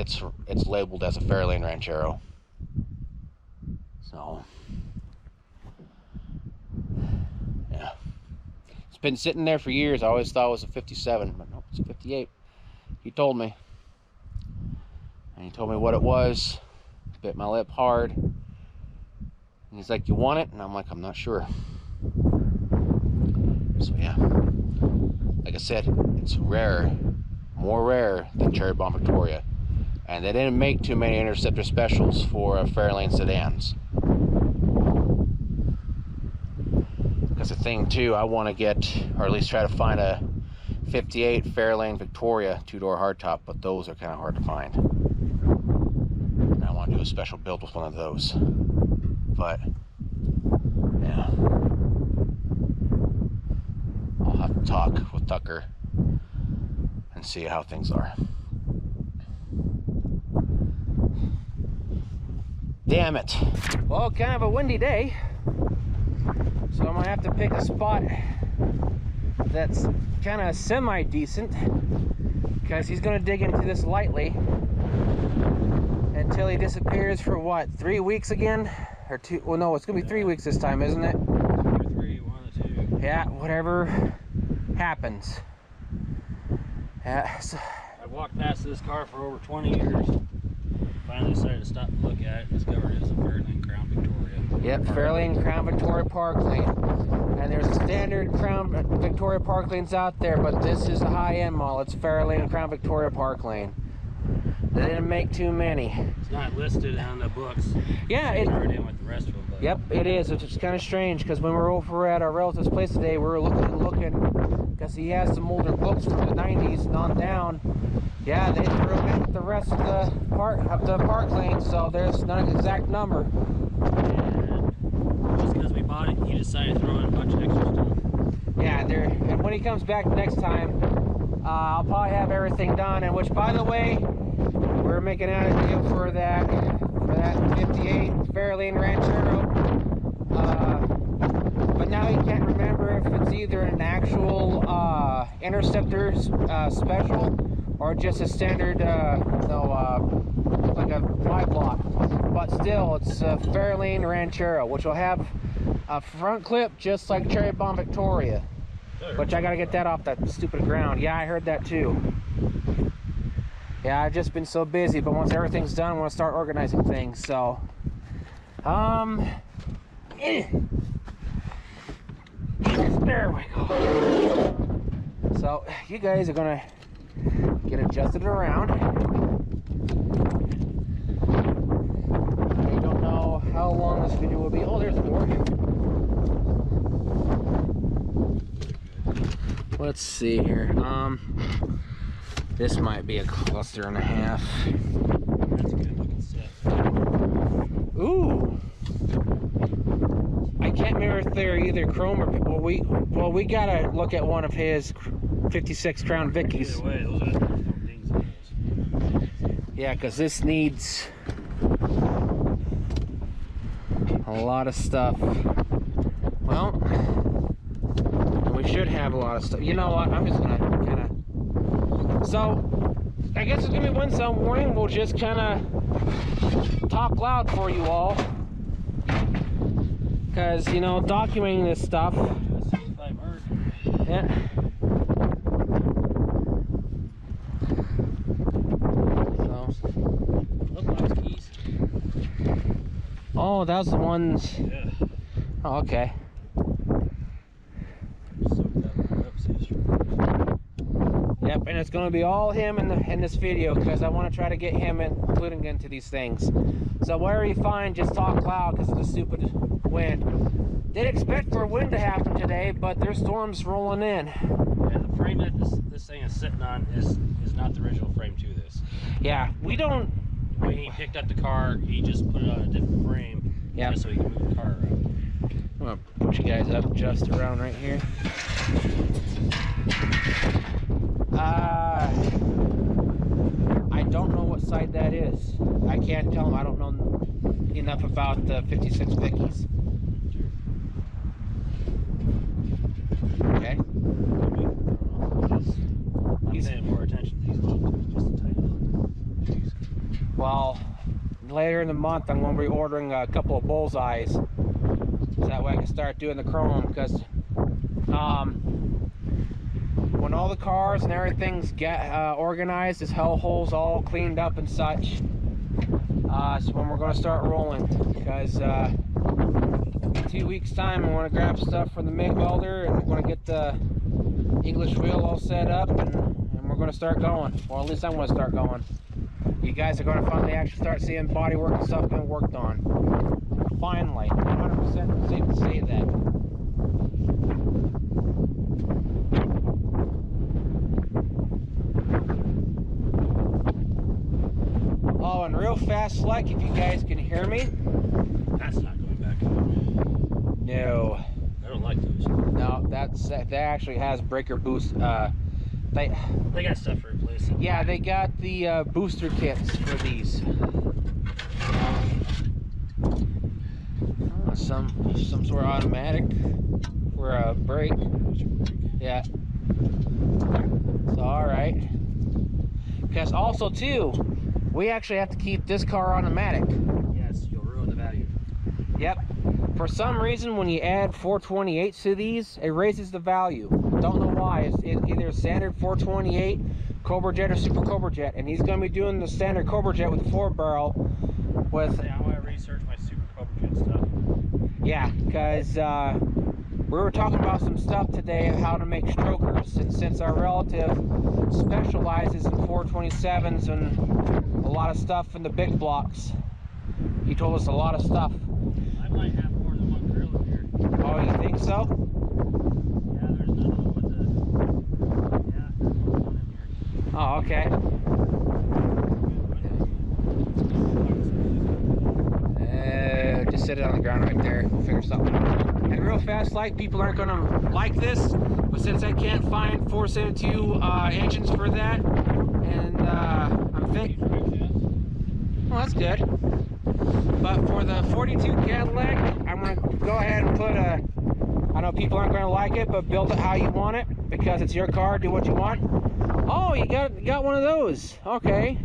labeled as a Fairlane Ranchero. So yeah. It's been sitting there for years. I always thought it was a 57, but no, it's a 58. He told me. And he told me what it was. Bit my lip hard. And he's like, you want it? And I'm like, I'm not sure. So yeah. Like I said, it's rare. More rare than Cherry Bomb Victoria. And they didn't make too many Interceptor Specials for Fairlane sedans. Because the thing too, I want to get, or at least try to find a 58 Fairlane Victoria 2-door hardtop, but those are kind of hard to find. And I want to do a special build with one of those. But yeah, I'll have to talk with Tucker and see how things are. Damn it. Well, kind of a windy day, so I'm gonna have to pick a spot that's kind of semi-decent, because he's gonna dig into this lightly until he disappears for what, 3 weeks again? Or 2? Well, no, it's gonna be 3 weeks this time, isn't it? 2 or 3, 1 or 2. Yeah, whatever happens. Yeah. So, I've walked past this car for over 20 years. Finally decided to stop and look at it and discovered it was a Fairlane Crown Victoria. yep, Fairlane Crown Victoria Park Lane. And there's a standard Crown Victoria Park Lanes out there, but this is a high-end model. It's Fairlane Crown Victoria Park Lane. They didn't make too many. It's not listed on the books. Yeah, it's in with the rest of them. But yep, it is. It's kind of strange, because when we were over at our relative's place today, we were looking, because he has some older books from the 90s and on down. Yeah, they threw him in with the rest of the park lane, so there's not an exact number. And just because we bought it, he decided to throw in a bunch of extra stuff. Yeah, and when he comes back next time, I'll probably have everything done. And which, by the way, we're making out a deal for that 58 Fairlane Ranchero. But now he can't remember if it's either an actual Interceptor special or just a standard, like a Y block. But still, it's a Fairlane Ranchero, which will have a front clip just like Cherry Bomb Victoria. Which I gotta get that off that stupid ground. Yeah, I heard that too. Yeah, I've just been so busy, but once everything's done, I want to start organizing things. So, there we go. So, you guys are gonna get adjusted around. I don't know how long this video will be. Oh, there's more. Let's see here. This might be a cluster and a half. That's a good looking set. Ooh. I can't remember if they're either chrome or we gotta look at one of his 56 Crown Vickies. Either way, those are things in those. Yeah, because this needs a lot of stuff. Well, we should have a lot of stuff. You know what? I'm just gonna kind of. So, I guess it's gonna be one cell warning. We'll just kind of talk loud for you all, because you know, documenting this stuff. Yeah. Oh, that was the ones. Yeah. Oh, okay. Yep, and it's going to be all him in this video, because I want to try to get him including into these things. So wherever you find, just talk loud because of the stupid wind. Did expect for wind to happen today, but there's storms rolling in. And the frame that this thing is sitting on is not the original frame to this. Yeah, we don't. When he picked up the car, he just put it on a different frame. Yeah. Just so he can move the car around. I'm gonna put you guys up just around right here. I don't know what side that is. I can't tell him. I don't know enough about the 56 Vickies. Okay. He's paying more attention to these ones, just a tiny little. Well, later in the month, I'm going to be ordering a couple of bullseyes, so that way I can start doing the chrome. Because when all the cars and everything's organized, this hell hole's all cleaned up and such, so when we're going to start rolling. Because in 2 weeks' time, I want to grab stuff from the MIG welder, and we're going to get the English wheel all set up, and we're going to start going. Or at least I'm going to start going. You guys are going to finally actually start seeing body work and stuff being worked on. Finally, 100% safe to say that. Oh, and real fast select, if you guys can hear me. That's not going back up. No. I don't like those. No, that actually has breaker boost. They got stuff for replacing. Yeah, they got the booster kits for these. Some sort of automatic for a brake. Yeah. So all right. Because also too, we actually have to keep this car automatic. Yes, you'll ruin the value. Yep. For some reason, when you add 428s to these, it raises the value. Don't know why. It's either standard 428, Cobra Jet, or Super Cobra Jet. And he's going to be doing the standard Cobra Jet with the 4-barrel. With I want to research my Super Cobra Jet stuff. Yeah, because we were talking about some stuff today of how to make strokers. And since our relative specializes in 427s and a lot of stuff in the big blocks, he told us a lot of stuff. I might have more than one grill in here. Oh, you think so? Yeah, there's another one with the... Yeah, there's one in here. Oh, okay. Just sit it on the ground right there. We'll figure something out. And real fast, like, people aren't going to like this, but since I can't find 472 engines for that, and I'm thinking... Well, that's good. But for the 42 Cadillac, I'm going to go ahead and put a... I know people aren't going to like it, but build it how you want it, because it's your car, do what you want. Oh, you got one of those. Okay.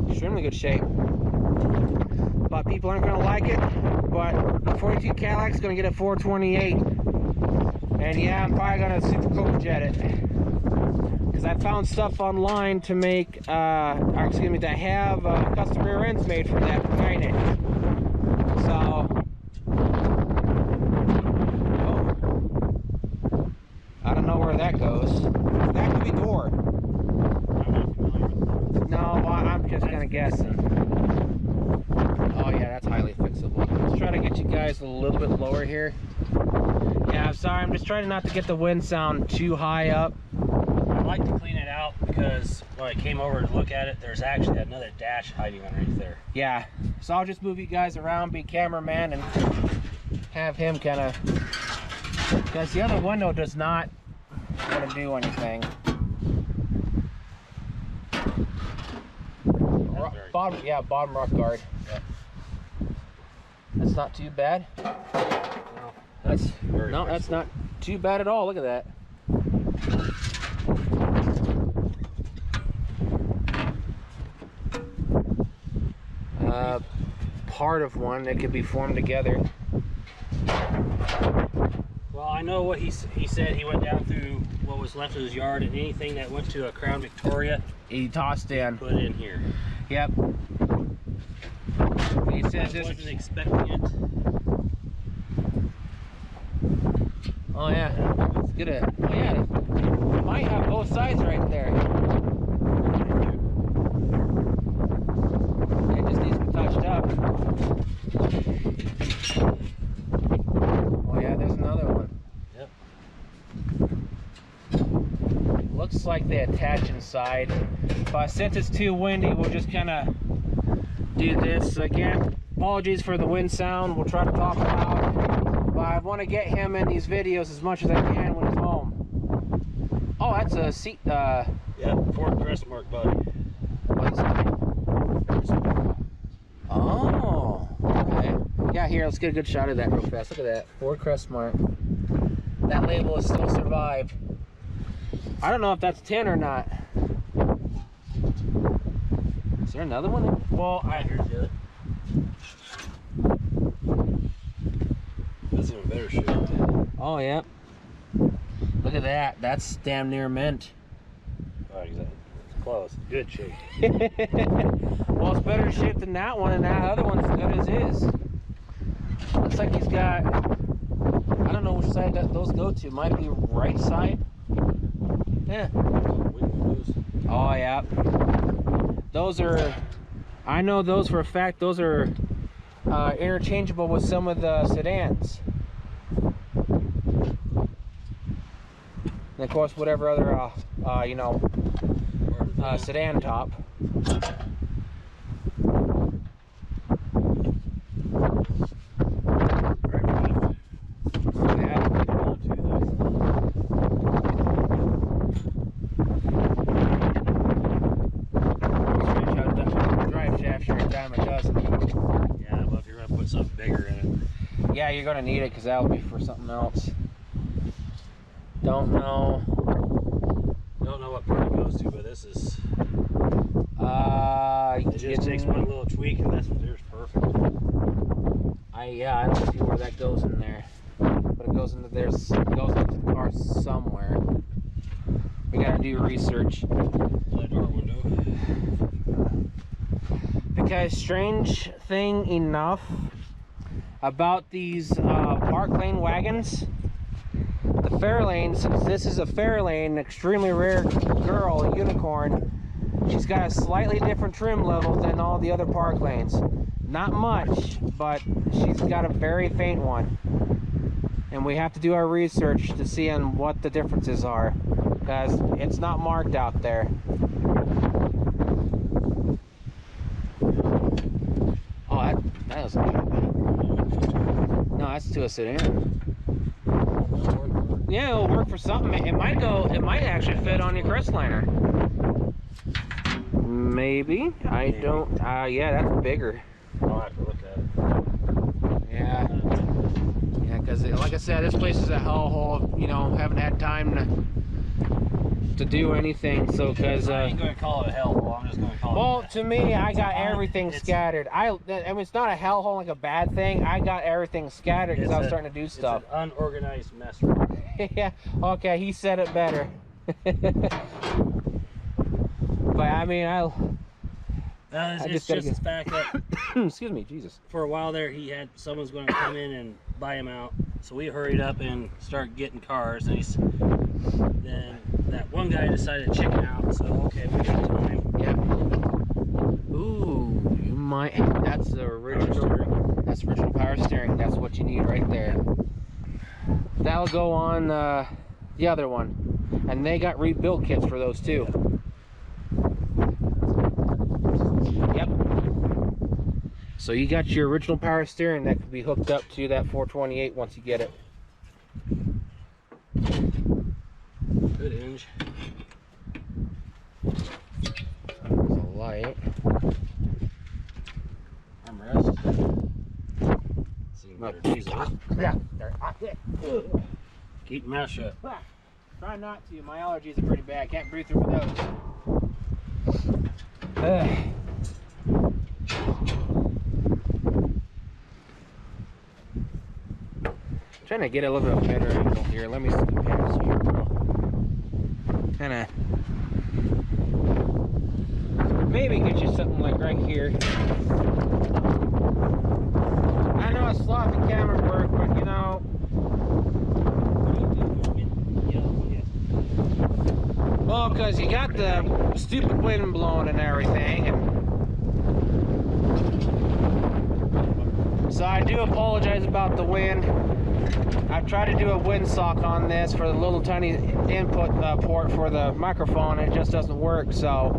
Extremely good shape. But people aren't going to like it, but the 42 Cadillac's going to get a 428. And yeah, I'm probably going to Super Cobra Jet it. Because I found stuff online to make, to have custom rear ends made for that behind it. So, I don't know where that goes. That could be door. No, I'm just kind of guessing. Oh yeah, that's highly fixable. Let's try to get you guys a little bit lower here. Yeah, I'm sorry, I'm just trying not to get the wind sound too high up. I'd like to clean it out because when I came over to look at it, there's actually another dash hiding underneath there. Yeah, so I'll just move you guys around, be cameraman, and have him kind of... Because the other window does not want to do anything. Bottom rock guard. Yeah. That's not too bad. No, that's not too bad at all. Look at that. Part of one that could be formed together. Well, I know what he said. He went down through what was left of his yard, and anything that went to a Crown Victoria, He tossed in. put in here. Yep. He said I this. wasn't expecting it. Oh yeah, it's good at. Oh yeah, it might have both sides right there. It just needs to be touched up. Oh yeah, there's another one. Yep. if they attach inside. But since it's too windy, we'll just kind of do this. Again, apologies for the wind sound. We'll try to talk loud. But I want to get him in these videos as much as I can when he's home. Oh, that's a seat. Yeah, Ford Crestmark body. What's that? Oh, okay. Yeah, here, let's get a good shot of that real fast. Look at that, Ford Crestmark. That label has still survived. I don't know if that's tin or not. Is there another one? Well, here's the other. That's even better shape. Oh, yeah. Look at that. That's damn near mint. Oh, exactly. It's close. Good shape. Well, it's better shape than that one, and that other one's good as is. Looks like he's got, I don't know which side that those go to. Might be right side. Yeah. Oh, yeah. Those are, I know those for a fact, those are interchangeable with some of the sedans. And of course, whatever other, you know, sedan top. Yeah, you're gonna need it because that'll be for something else. Don't know what part it goes to, but this is. It just takes one little tweak, and that's perfect. Yeah, I don't see where that goes in there, but it goes into there. It goes into the car somewhere. We gotta do research. That door window. Because strange thing enough about these park lane wagons, the Fairlane, since this is a Fairlane, extremely rare girl, a unicorn, she's got a slightly different trim level than all the other park lanes. Not much, but she's got a very faint one. And we have to do our research to see on what the differences are, because it's not marked out there. Oh, that was no, that's to a sedan. Yeah, it'll work for something. It might actually fit on your Crestliner. Maybe. I don't. Yeah, that's bigger. I'll have to look at it. Yeah. Yeah, because like I said, this place is a hellhole. You know, haven't had time to do anything. So, because I ain't gonna call it a hellhole. I'm just gonna call it. Well, to me, I got everything scattered. I mean, it's not a hellhole like a bad thing. I got everything scattered because I was starting to do stuff. It's an unorganized mess. Yeah. Okay, he said it better. But I mean, it's just the fact that excuse me, Jesus. For a while there, someone's going to come in and buy him out. So we hurried up and started getting cars. And then that one guy decided to chicken out. So okay, we got time. Yeah. Ooh, you might. That's the original. That's original power steering. That's what you need right there. That'll go on the other one, and they got rebuilt kits for those too. Yep. So you got your original power steering that could be hooked up to that 428 once you get it. Good hinge. There's a light. Armrest. Yeah. Keep your mouth shut. Try not to. My allergies are pretty bad. I can't breathe through my nose. Trying to get a little bit better angle here. Let me see past here, bro. Kind of maybe get you something like right here. I know it's sloppy camera work, but you know. Well, because you got the stupid wind blowing and everything, and So I do apologize about the wind. I've tried to do a windsock on this for the little tiny input port for the microphone, and it just doesn't work. So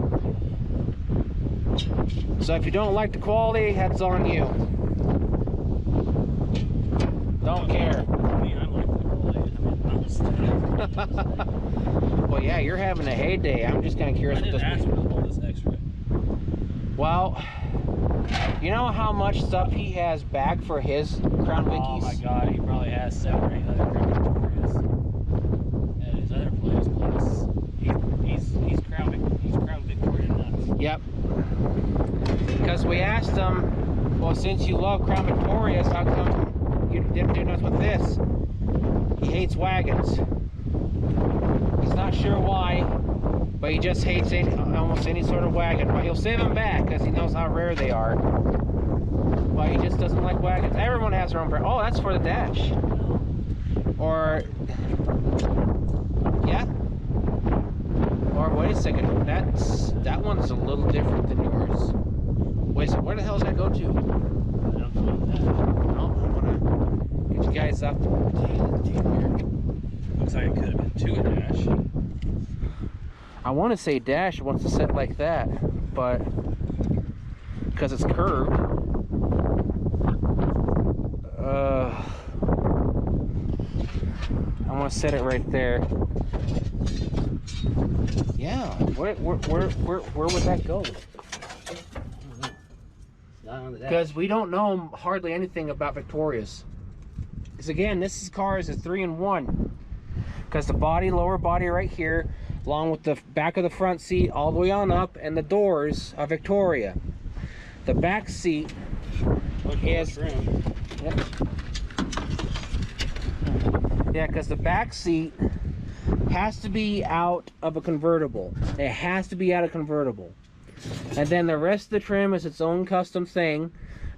if you don't like the quality, that's on you. Don't care. I mean, I like the quality. I mean, Well, yeah, you're having a heyday. I'm just kind of curious. I didn't ask for all this extra. Well, you know how much stuff he has back for his Crown Vickies? Oh my God, he probably has 7 or 8 other Crown Victorias at his other place. Plus, he's Crown Victoria nuts. Yep. Because we asked him, well, since you love Crown Victorias, how come you didn't do nothing with this? He hates wagons. He's not sure why, but he just hates almost any sort of wagon. But he'll save them back because he knows how rare they are. But he just doesn't like wagons. Everyone has their own preference. Oh, that's for the dash. Or, yeah. Or wait a second, that one's a little different than yours. Wait a second, where the hell does that go to? I don't know that. Oh, I'm gonna get you guys up. Looks like it could have been 2 a dash. I want to say dash wants to set like that, but because it's curved. I want to set it right there. Yeah, where would that go? Because we don't know hardly anything about Victorias. Because again, this car is a 3-in-1. Because the body, lower body right here, along with the back of the front seat all the way on up, and the doors are Victoria. The back seat is... Yep. Yeah, because the back seat has to be out of a convertible. It has to be out of convertible. And then the rest of the trim is its own custom thing.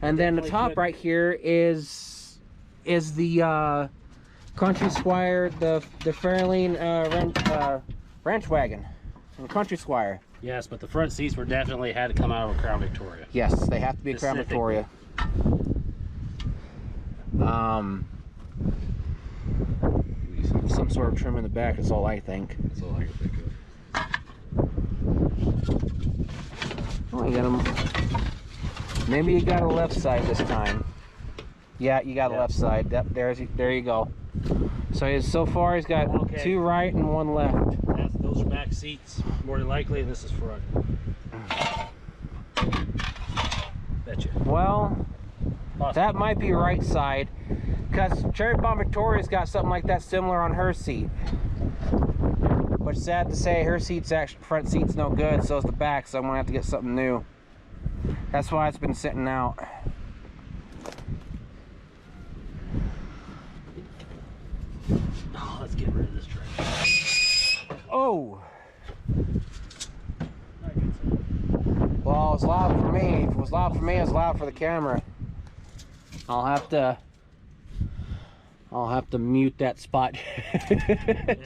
And then the top right here is the Country Squire, the Fairlane Ranch Wagon, the Country Squire. Yes, but the front seats were definitely had to come out of a Crown Victoria. Yes, they have to be a Crown Victoria. Some sort of trim in the back is all I think. That's all I can think of. Oh, you got them. Maybe you got a left side this time. Yeah, you got a left side. Yep, there you go. So far he's got 2 right and 1 left. Those are back seats, more than likely, and this is front. Betcha. Well, that might be right side, because Cherry Bomb Victoria's got something like that similar on her seat. But sad to say, her front seat's no good, so is the back, so I'm gonna have to get something new. That's why it's been sitting out. Oh, let's get rid of this trash. Oh! Well, it's loud for me. If it was loud for me, it's loud for the camera. I'll have to mute that spot.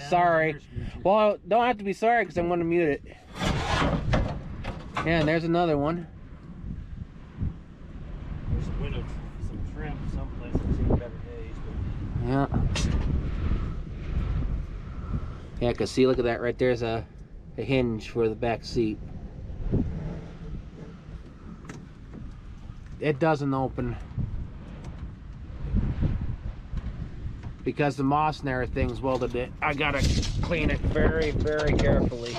Sorry. Well, don't have to be sorry because I'm going to mute it. Yeah, and there's another one. There's a window, some trim someplace I've seen better days. But... Yeah. Yeah, because see, look at that right there's a hinge for the back seat. It doesn't open. Because the moss and everything's welded it. I gotta clean it very, very carefully.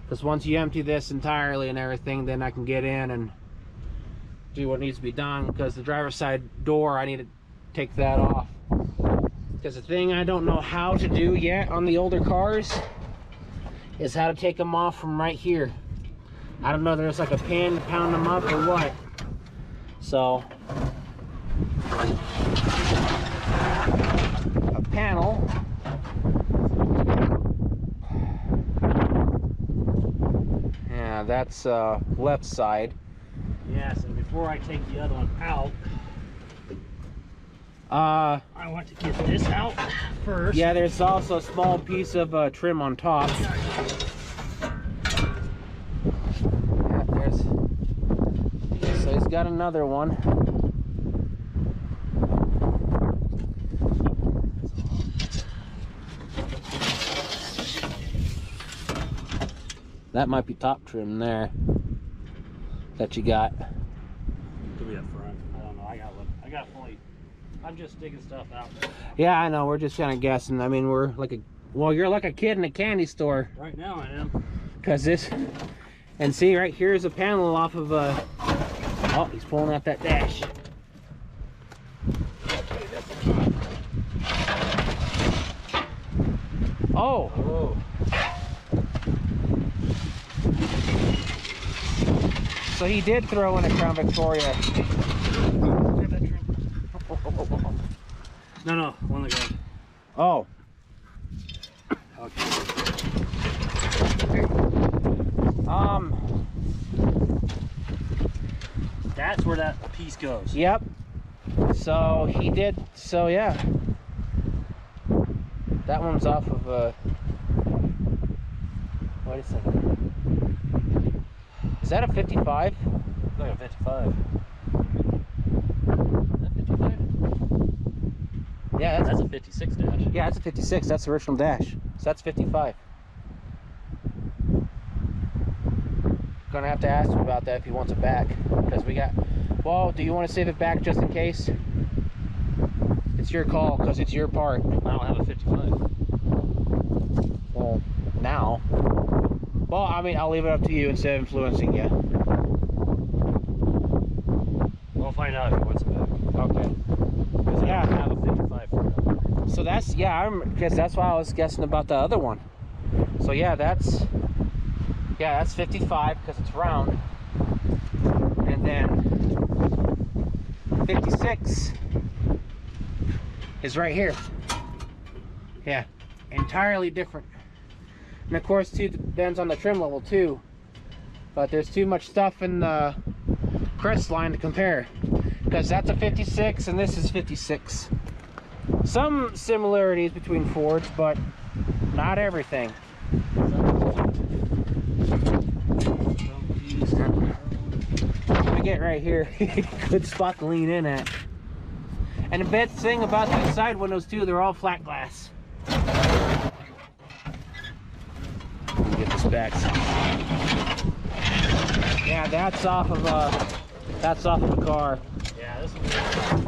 Because once you empty this entirely and everything, then I can get in and do what needs to be done. Because the driver's side door, I need to take that off. Because the thing I don't know how to do yet on the older cars is how to take them off from right here. I don't know if there's like a pin to pound them up or what. So, a panel. Yeah, that's left side. Yes, and before I take the other one out, I want to get this out first. Yeah, there's also a small piece of trim on top. Yeah, so he's got another one. That might be top trim there that you got. Could be up front. I don't know. I gotta look. I gotta fully. I'm just digging stuff out. Yeah, I know. We're just kind of guessing. I mean, we're like well, you're like a kid in a candy store. Right now I am. Cause this, and see right here is a panel off of oh, he's pulling out that dash. Oh. Oh. So he did throw in a Crown Victoria. No, one that goes. Oh. Okay. That's where that piece goes. Yep. So he did. So yeah. That one's off of wait a second. Is that a 55? It's like a 55. Is that 55? Yeah, That's a 56 dash. yeah, that's a 56. That's the original dash. So that's 55. Gonna have to ask him about that if he wants it back, because we got. Well, do you want to save it back just in case? It's your call, because it's your part. I don't have a 55. Well, now. Well, I mean, I'll leave it up to you instead of influencing you. We'll find out if he wants it back. Okay. Because I Yeah. don't have a 55 for that. So that's, yeah, because that's why I was guessing about the other one. So yeah, that's 55 because it's round. And then 56 is right here. Yeah, entirely different. And of course, too, depends on the trim level too. But there's too much stuff in the crest line to compare, because that's a 56 and this is 56. Some similarities between Fords, but not everything. We get right here. Good spot to lean in at. And the best thing about these side windows too, they're all flat glass. Get this back. Yeah, that's off of a car. Yeah, this one.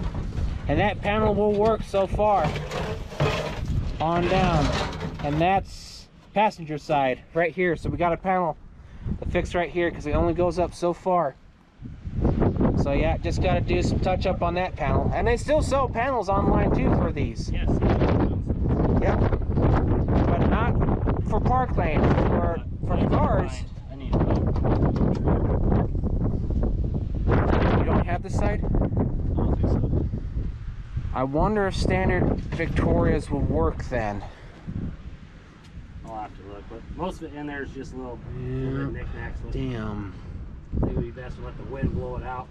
And that panel will work so far on down. And that's passenger side right here. So we got a panel to fix right here because it only goes up so far. So yeah, just got to do some touch up on that panel. And they still sell panels online too for these. Yes. Yep. But not for park lane, for cars. I need to know. You don't have this side? I don't think so. I wonder if standard Victorias will work then. I'll have to look, but most of it in there is just little knickknacks. Damn. I think it would be best to let the wind blow it out.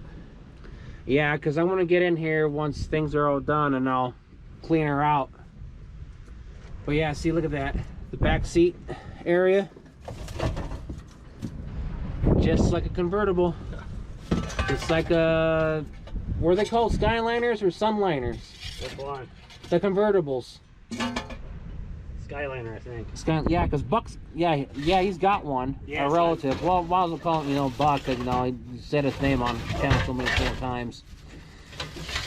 Yeah, because I want to get in here once things are all done and I'll clean her out. But yeah, see, look at that. The back seat area. Just like a convertible. It's like a... What are they called? Skyliners or Sunliners? Which one? The convertibles. Skyliner, I think. Yeah, because Buck's, yeah, he's got one, Yeah, a relative. Well, might as well call him, Buck, because, he said his name on channel so many times.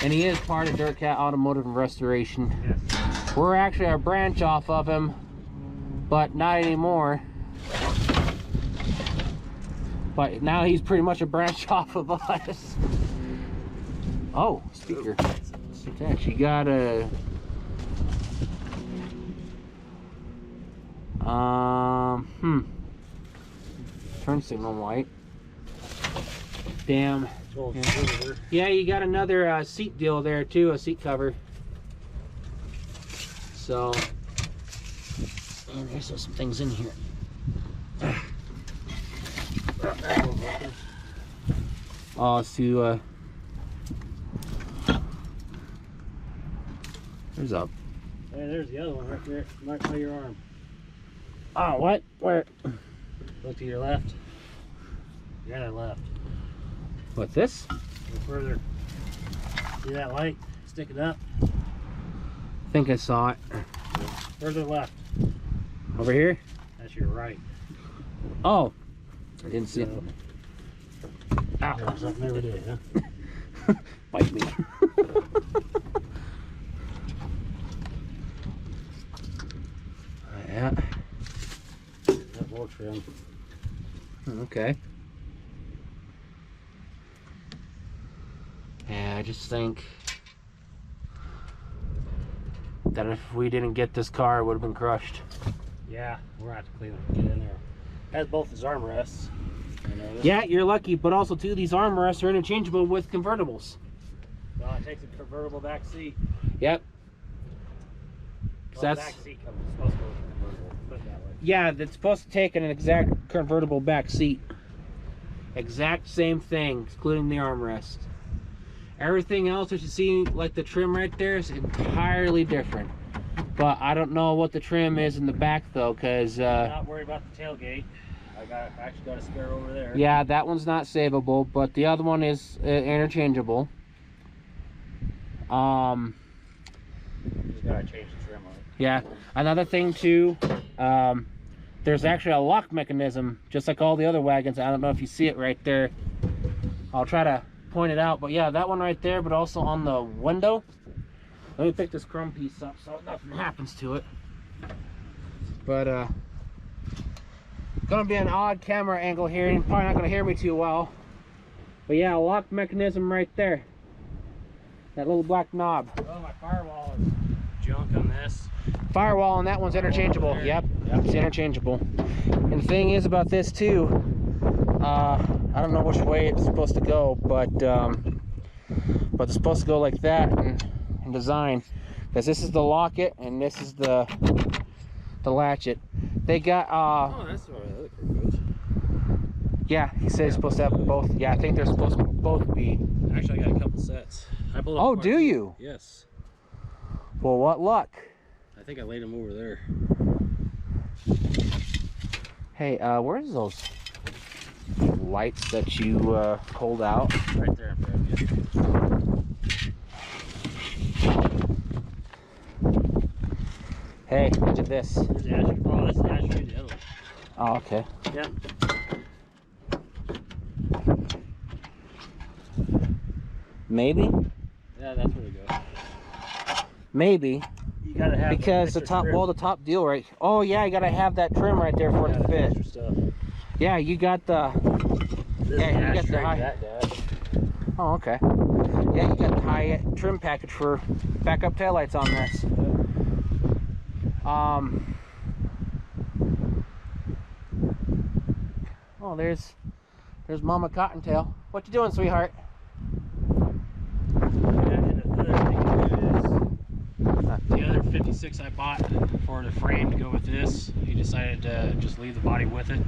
And he is part of DirtCat Automotive and Restoration. Yes. We're actually a branch off of him, but not anymore. But now he's pretty much a branch off of us. Oh, speaker. Okay, she got a... Turn signal light. Damn. Yeah, you got another seat deal there too, a seat cover. So, and there's some things in here. Oh, it's to there's up. Hey, there's the other one right there, right by your arm. Oh, what? Where? Look to your left. Yeah, that left. What, this? Go further. See that light? Stick it up. I think I saw it. Further left. Over here? That's your right. Oh, I didn't see it. Ow. There's something every day, huh? Bite me. Yeah. That more trim. Okay. Yeah, I just think that if we didn't get this car, it would have been crushed. Yeah, we're gonna have to clean it. Get in there. Has both his armrests. Yeah, you're lucky, but also too, these armrests are interchangeable with convertibles. Well, it takes a convertible back seat. Yep. Well, That's, the back seat comes supposed to go with a convertible. Put it that way. yeah, it's supposed to take an exact convertible back seat. Exact same thing, including the armrest. Everything else that you see, like the trim right there, is entirely different. But I don't know what the trim is in the back though, because I'm not worried about the tailgate. I actually got a spare over there. yeah, that one's not savable, but the other one is interchangeable. Just gotta change the trim on it. Yeah, another thing too, there's actually a lock mechanism, just like all the other wagons. I don't know if you see it right there. I'll try to point it out, but yeah, that one right there, but also on the window. Let me pick this chrome piece up so nothing happens to it. But gonna be an odd camera angle here. You're probably not gonna hear me too well. But yeah, a lock mechanism right there. That little black knob. Oh, my firewall is junk on this. Firewall on that one's interchangeable. Yep, it's interchangeable. And the thing is about this too, I don't know which way it's supposed to go, but it's supposed to go like that in design, because this is the locket and this is the latchet. They got Oh, that's what the other car goes. yeah, he said it's supposed to have both. Yeah, I think they're supposed to both be. Actually, I got a couple sets. I pulled up Oh, quite do a few. you? Yes. Well, what luck. I think I laid them over there. Hey, where's those lights that you pulled out? Right there in front of you. Hey, look at this. There's the Asher. Oh, that's the Asher. The other one. Oh, okay. Yeah. Maybe? Yeah, that's where they go. Maybe. You gotta have Because the top, well, the top deal right. Oh yeah, you gotta have that trim right there for it to fit. Extra stuff. Yeah, you got the. This Yeah, is you the got Asher the high. that dash. Oh, okay. Yeah, you got the high trim package for backup taillights on this. Oh, there's Mama Cottontail. What you doing, sweetheart? And the other thing to do is the other 56 I bought for the frame to go with this. He decided to just leave the body with it.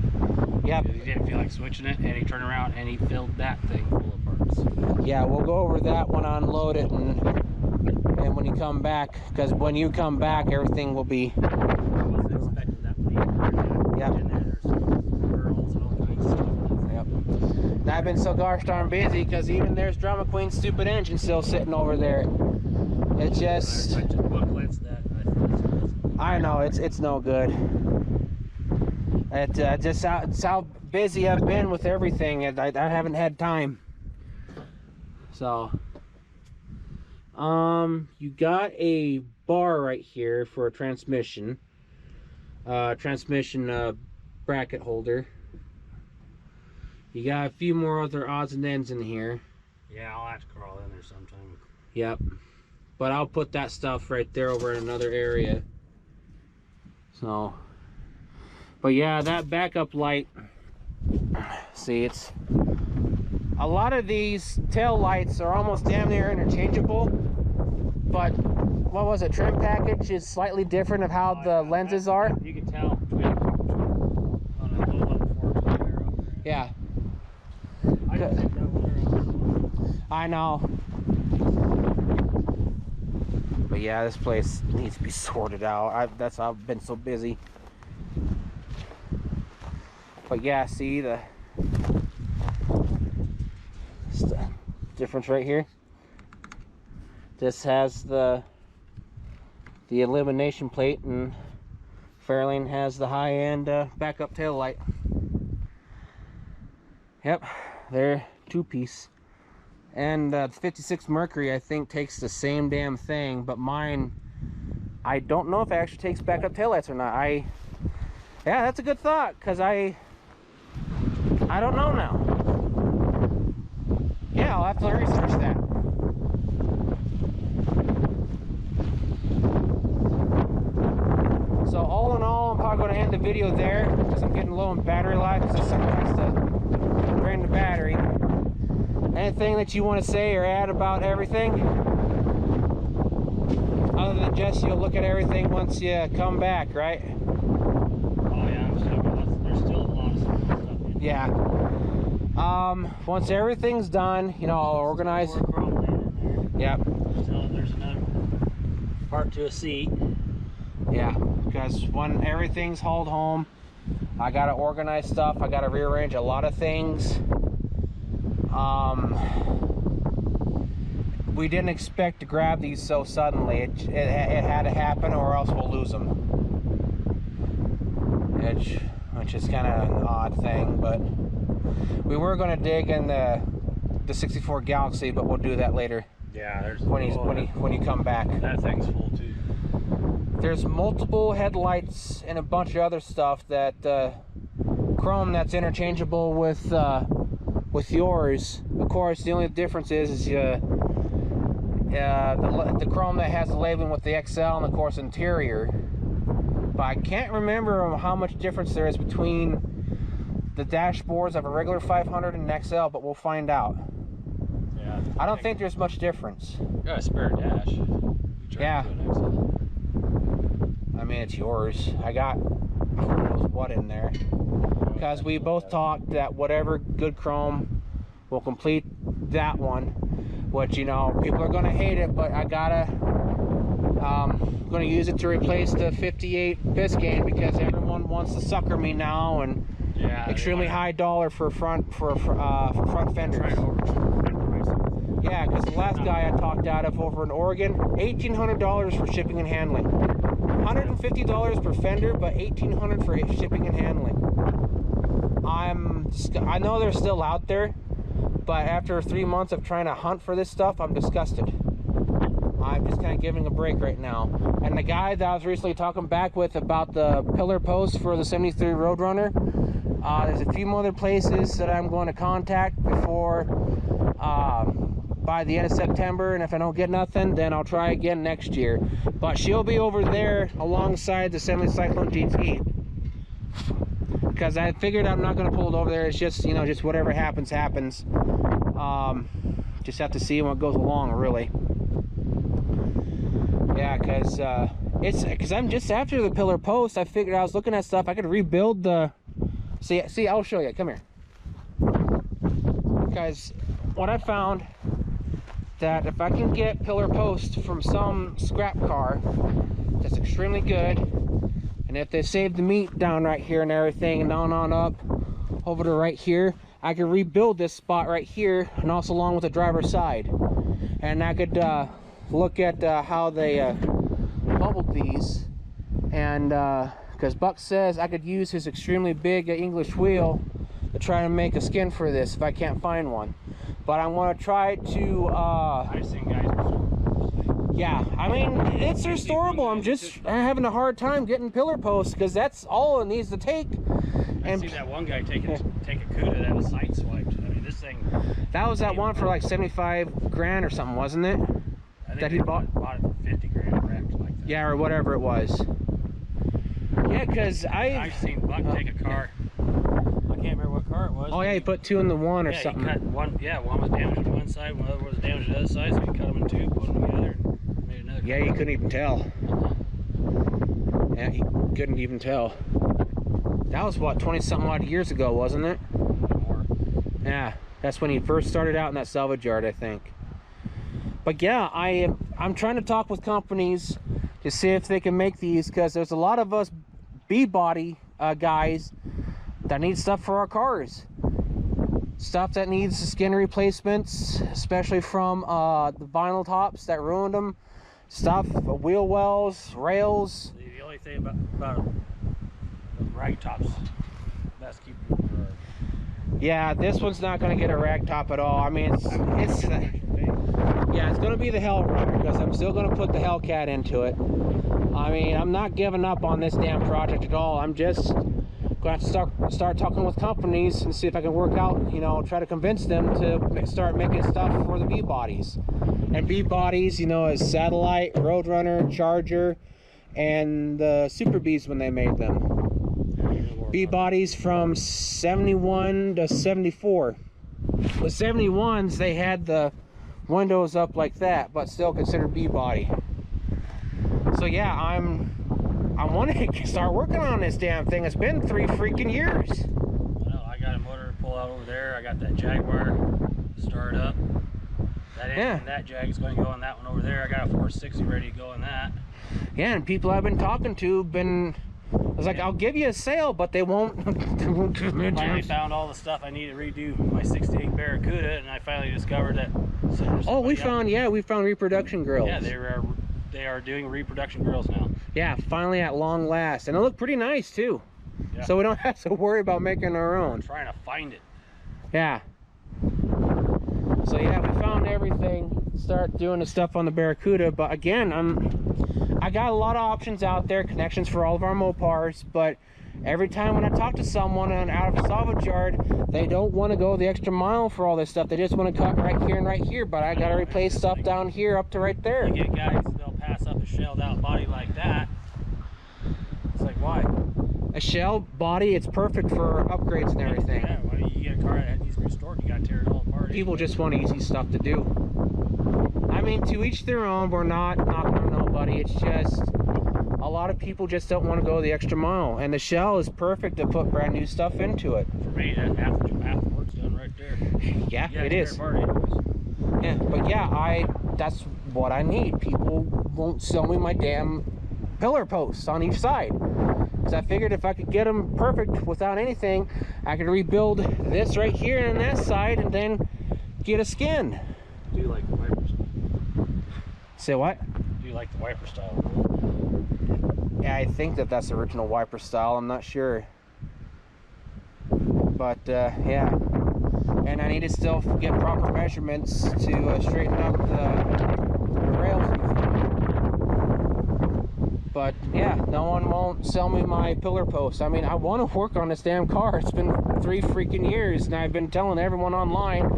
Yep. He didn't feel like switching it, and he turned around and he filled that thing full of parts. Yeah, we'll go over that when I unload it and when you come back, because when you come back, everything will be. I wasn't expecting that many parts. Yep. In there, there's pearls and all kinds of stuff. Yep. And I've been so gosh darn busy because even there's Drama Queen's stupid engine still sitting over there. It just. I just booklets that. I know it's no good. It just it's how busy I've been with everything. I haven't had time. So, you got a bar right here for a transmission. Bracket holder. You got a few more other odds and ends in here. Yeah, I'll have to crawl in there sometime. Yep. But I'll put that stuff right there over in another area. So, but yeah, that backup light. See, it's a lot of these tail lights are almost damn near interchangeable. But what was it? Trim package is slightly different of how the lenses are. You can tell between on a low level forks on there. Yeah. I don't think that was I know. But yeah, this place needs to be sorted out. That's why I've been so busy. But yeah, see the difference right here. This has the illumination plate, and Fairlane has the high-end backup tail light. Yep, they're 2-piece. And the 56 Mercury, I think, takes the same damn thing, but mine, I don't know if it actually takes backup taillights or not. Yeah, that's a good thought, because I don't know now. Yeah, I'll have to research that. So all in all, I'm probably going to end the video there, because I'm getting low on battery life, because this sucker has to drain the battery. Anything that you want to say or add about everything? Other than just you'll look at everything once you come back, right? Oh yeah, there's still a lot of stuff. Yeah. Once everything's done, you know, I'll organize. Yep. There's another part to a seat. Yeah, because when everything's hauled home, I gotta organize stuff. I gotta rearrange a lot of things. We didn't expect to grab these so suddenly. It had to happen, or else we'll lose them. Which is kind of an odd thing, but we were going to dig in the 64 Galaxie, but we'll do that later. Yeah, there's when you come back. That thing's full too. There's multiple headlights and a bunch of other stuff that chrome that's interchangeable with yours. Of course, the only difference is the chrome that has the labeling with the XL and of course interior. But I can't remember how much difference there is between the dashboards of a regular 500 and an XL, but we'll find out. Yeah. I don't think there's much difference. Got a spare dash. Yeah. I mean, it's yours. I got who knows what in there. Because we both talked that whatever good chrome will complete that one, which, you know, people are going to hate it, but I gotta going to use it to replace the 58 Biscayne because everyone wants to sucker me now, and yeah, extremely high dollar for front fenders. Yeah, because the last guy I talked out of over in Oregon, $1,800 for shipping and handling. $150 per fender, but $1,800 for shipping and handling. I know they're still out there, but after 3 months of trying to hunt for this stuff, I'm disgusted. I'm just kind of giving a break right now. And the guy that I was recently talking back with about the pillar post for the 73 Roadrunner, there's a few other places that I'm going to contact before by the end of September, and if I don't get nothing, then I'll try again next year. But she'll be over there alongside the 70 Cyclone GT, because I figured I'm not going to pull it over there. It's just, you know, just whatever happens. Just have to see what goes along, really. Yeah, because I'm just after the pillar post. I figured I was looking at stuff. I could rebuild the. See, I'll show you. Come here. Because what I found, that if I can get pillar post from some scrap car that's extremely good, and if they save the meat down right here and everything, and on up over to right here, I could rebuild this spot right here, and also along with the driver's side, and I could look at how they bubbled these, and because Buck says I could use his extremely big English wheel to try to make a skin for this if I can't find one. But I'm going to try to I've seen guys restore. Yeah, I mean, it's restorable. I'm just having a hard time getting pillar posts, because that's all it needs to take. I've seen that one guy take a Cougar that was side swiped. I mean, this thing. That was that one for like 75 grand or something, wasn't it? I think that he bought it for 50 grand wrapped like that. Yeah, or whatever it was. Yeah, because I've seen Buck take a car. I can't remember what car it was. Oh yeah, he put two in the one or yeah, something. He cut one. Yeah, one was damaged on one side, one other was damaged on the other side. So he cut them in two, put them together, and made another. Yeah, you couldn't even tell. Yeah, he couldn't even tell. That was what, 20-something odd years ago, wasn't it? More. Yeah, that's when he first started out in that salvage yard, I think. But yeah, I'm trying to talk with companies to see if they can make these, because there's a lot of us B-body guys that need stuff for our cars. Stuff that needs skin replacements, especially from the vinyl tops that ruined them. Stuff, wheel wells, rails. The only thing about the rag tops, that's keeping. Yeah, this one's not going to get a rag top at all. I mean, it's yeah, it's going to be the Hell Runner because I'm still going to put the Hellcat into it. I mean, I'm not giving up on this damn project at all. I'm just going to have to start talking with companies and see if I can work out, you know, try to convince them to start making stuff for the B bodies. And B bodies, you know, is Satellite, Roadrunner, Charger, and the Super Bs when they made them. B bodies from 71 to 74. The 71s, they had the windows up like that, but still considered B body. So yeah, I want to start working on this damn thing. It's been 3 freaking years. Well, I got a motor to pull out over there. I got that Jaguar started up. That engine, that Jag is going to go on that one over there. I got a 460 ready to go on that. Yeah, and people I've been talking to I was like, I'll give you a sale, but they won't. Finally found all the stuff I need to redo my 68 Barracuda, and I finally discovered that. Oh, we found reproduction grills. Yeah, they are doing reproduction grills now. Yeah, finally at long last, and it looked pretty nice too. Yeah. So we don't have to worry about making our own. I'm trying to find it. Yeah. So yeah, we found everything. Start doing the stuff on the Barracuda, but again, I got a lot of options out there, connections for all of our Mopars, but every time when I talk to someone out of a salvage yard, they don't want to go the extra mile for all this stuff. They just want to cut right here and right here, but I got to replace stuff down here up to right there. You get guys, they'll pass up a shelled out body like that. It's like, why? A shell body, it's perfect for upgrades and everything. Yeah, why do you get a car that needs restored? You got to tear it all apart. People just want easy stuff to do. I mean, to each their own. We're not knocking on nobody. It's just a lot of people just don't want to go the extra mile, and the shell is perfect to put brand new stuff into it. For me, that half the work's done right there. Yeah, it is. Yeah, but yeah, that's what I need. People won't sell me my damn pillar posts on each side, because I figured if I could get them perfect without anything, I could rebuild this right here and that side, and then get a skin. Do you like the wiper style? Say what? Do you like the wiper style? Yeah, I think that's the original wiper style. I'm not sure. But, yeah. And I need to still get proper measurements to straighten up the rails. But, yeah, no one won't sell me my pillar posts. I mean, I want to work on this damn car. It's been 3 freaking years, and I've been telling everyone online,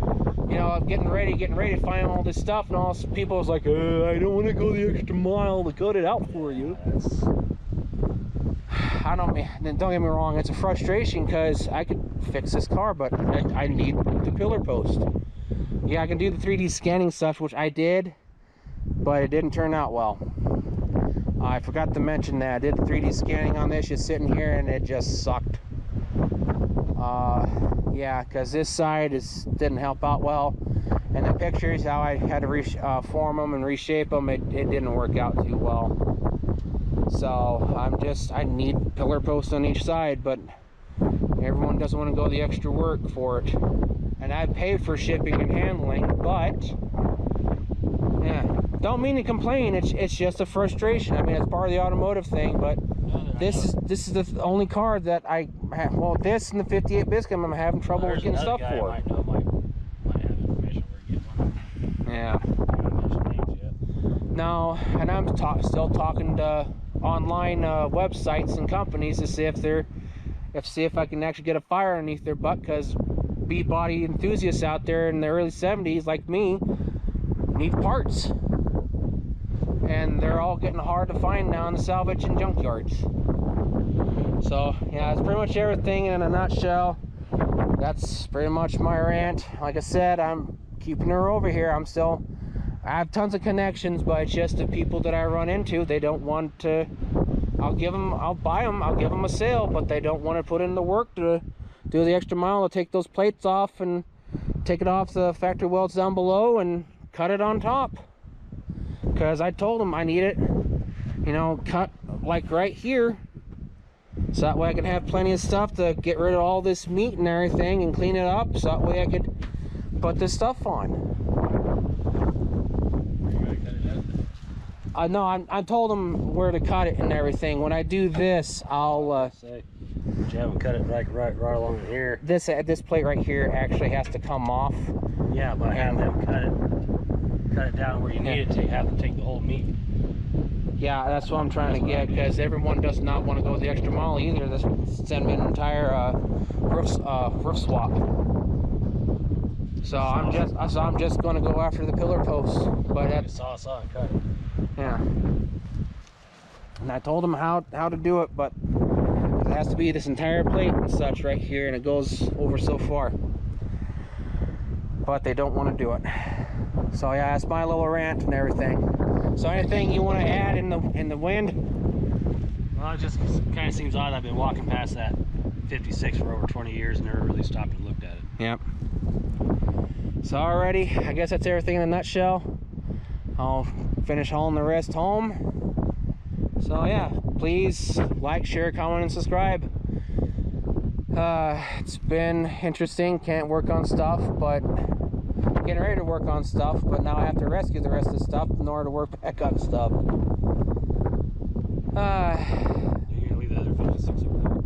you know, I'm getting ready to find all this stuff, and all people was like, I don't want to go the extra mile to cut it out for you. I don't get me wrong, it's a frustration because I could fix this car, but I need the pillar post. Yeah, I can do the 3D scanning stuff, which I did, but it didn't turn out well. I forgot to mention that I did the 3D scanning on this, just sitting here, and it just sucked. Yeah, because this side didn't help out well, and the pictures, how I had to form them and reshape them, it didn't work out too well. So I need pillar posts on each side, but everyone doesn't want to go the extra work for it, and I paid for shipping and handling, but yeah, don't mean to complain. It's just a frustration. I mean, it's part of the automotive thing, but this is the only car that I have. Well, this and the 58 Biscuit I'm having trouble getting stuff for. Might have information where to get one. Yeah. No, and I'm still talking to online websites and companies to see if I can actually get a fire underneath their butt, because B-body enthusiasts out there in the early 70s like me need parts, and they're all getting hard to find now in the salvage and junkyards. So yeah, that's pretty much everything in a nutshell. That's pretty much my rant. Like I said, I'm keeping her over here. I have tons of connections, but it's just the people that I run into, they don't want to. I'll buy them, I'll give them a sale, but they don't want to put in the work to do the extra mile to take those plates off and take it off the factory welds down below and cut it on top. Because I told them I need it, you know, cut like right here, so that way I can have plenty of stuff to get rid of all this meat and everything and clean it up, so that way I could put this stuff on. No, I told them where to cut it and everything. When I do this, I'll But you haven't cut it right along here. This plate right here actually has to come off. Yeah, but I have them cut it down where you need it to have to take the whole meat. Yeah, that's what I'm trying to get, because everyone does not want to go the extra mile either. This send me an entire roof swap. So I'm just going to go after the pillar posts. But that's saw and cut it. yeah. And I told them how to do it, but it has to be this entire plate and such right here, and it goes over so far. But they don't want to do it. So yeah, that's my little rant and everything. So anything you want to add in the wind? Well, it just kind of seems odd. I've been walking past that 56 for over 20 years and never really stopped and looked at it. Yep. So alrighty, I guess that's everything in a nutshell. I'll finish hauling the rest home. So yeah, please like, share, comment, and subscribe. It's been interesting. Can't work on stuff, but getting ready to work on stuff, but now I have to rescue the rest of the stuff in order to work back on stuff. You're gonna leave the other 56 over there?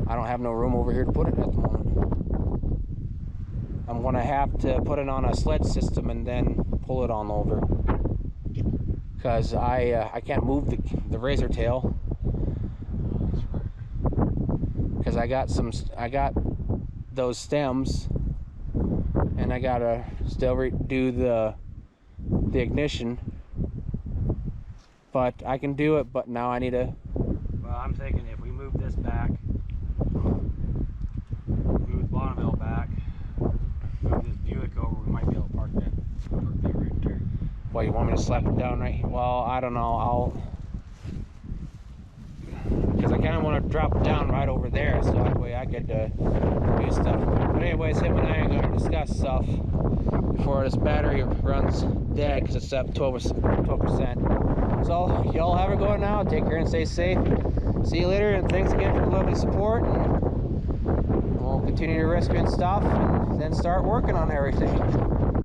I don't have no room over here to put it at the moment. I'm gonna have to put it on a sled system and then pull it on over, because I can't move the razor tail, because I got those stems, and I gotta still do the ignition. But I can do it, but now I need to. Well, I'm thinking if we move this back, move the Bonneville back, move this Buick over, we might be able to park that right there. Well, you want me to slap it down right here? Well, I don't know. Because I kind of want to drop it down right over there, so that way I could do stuff. But anyways, him and I are going to discuss stuff before this battery runs dead, because it's at 12%. So y'all have a go now. Take care and stay safe. See you later, and thanks again for the lovely support. And we'll continue to rescue and stuff, and then start working on everything.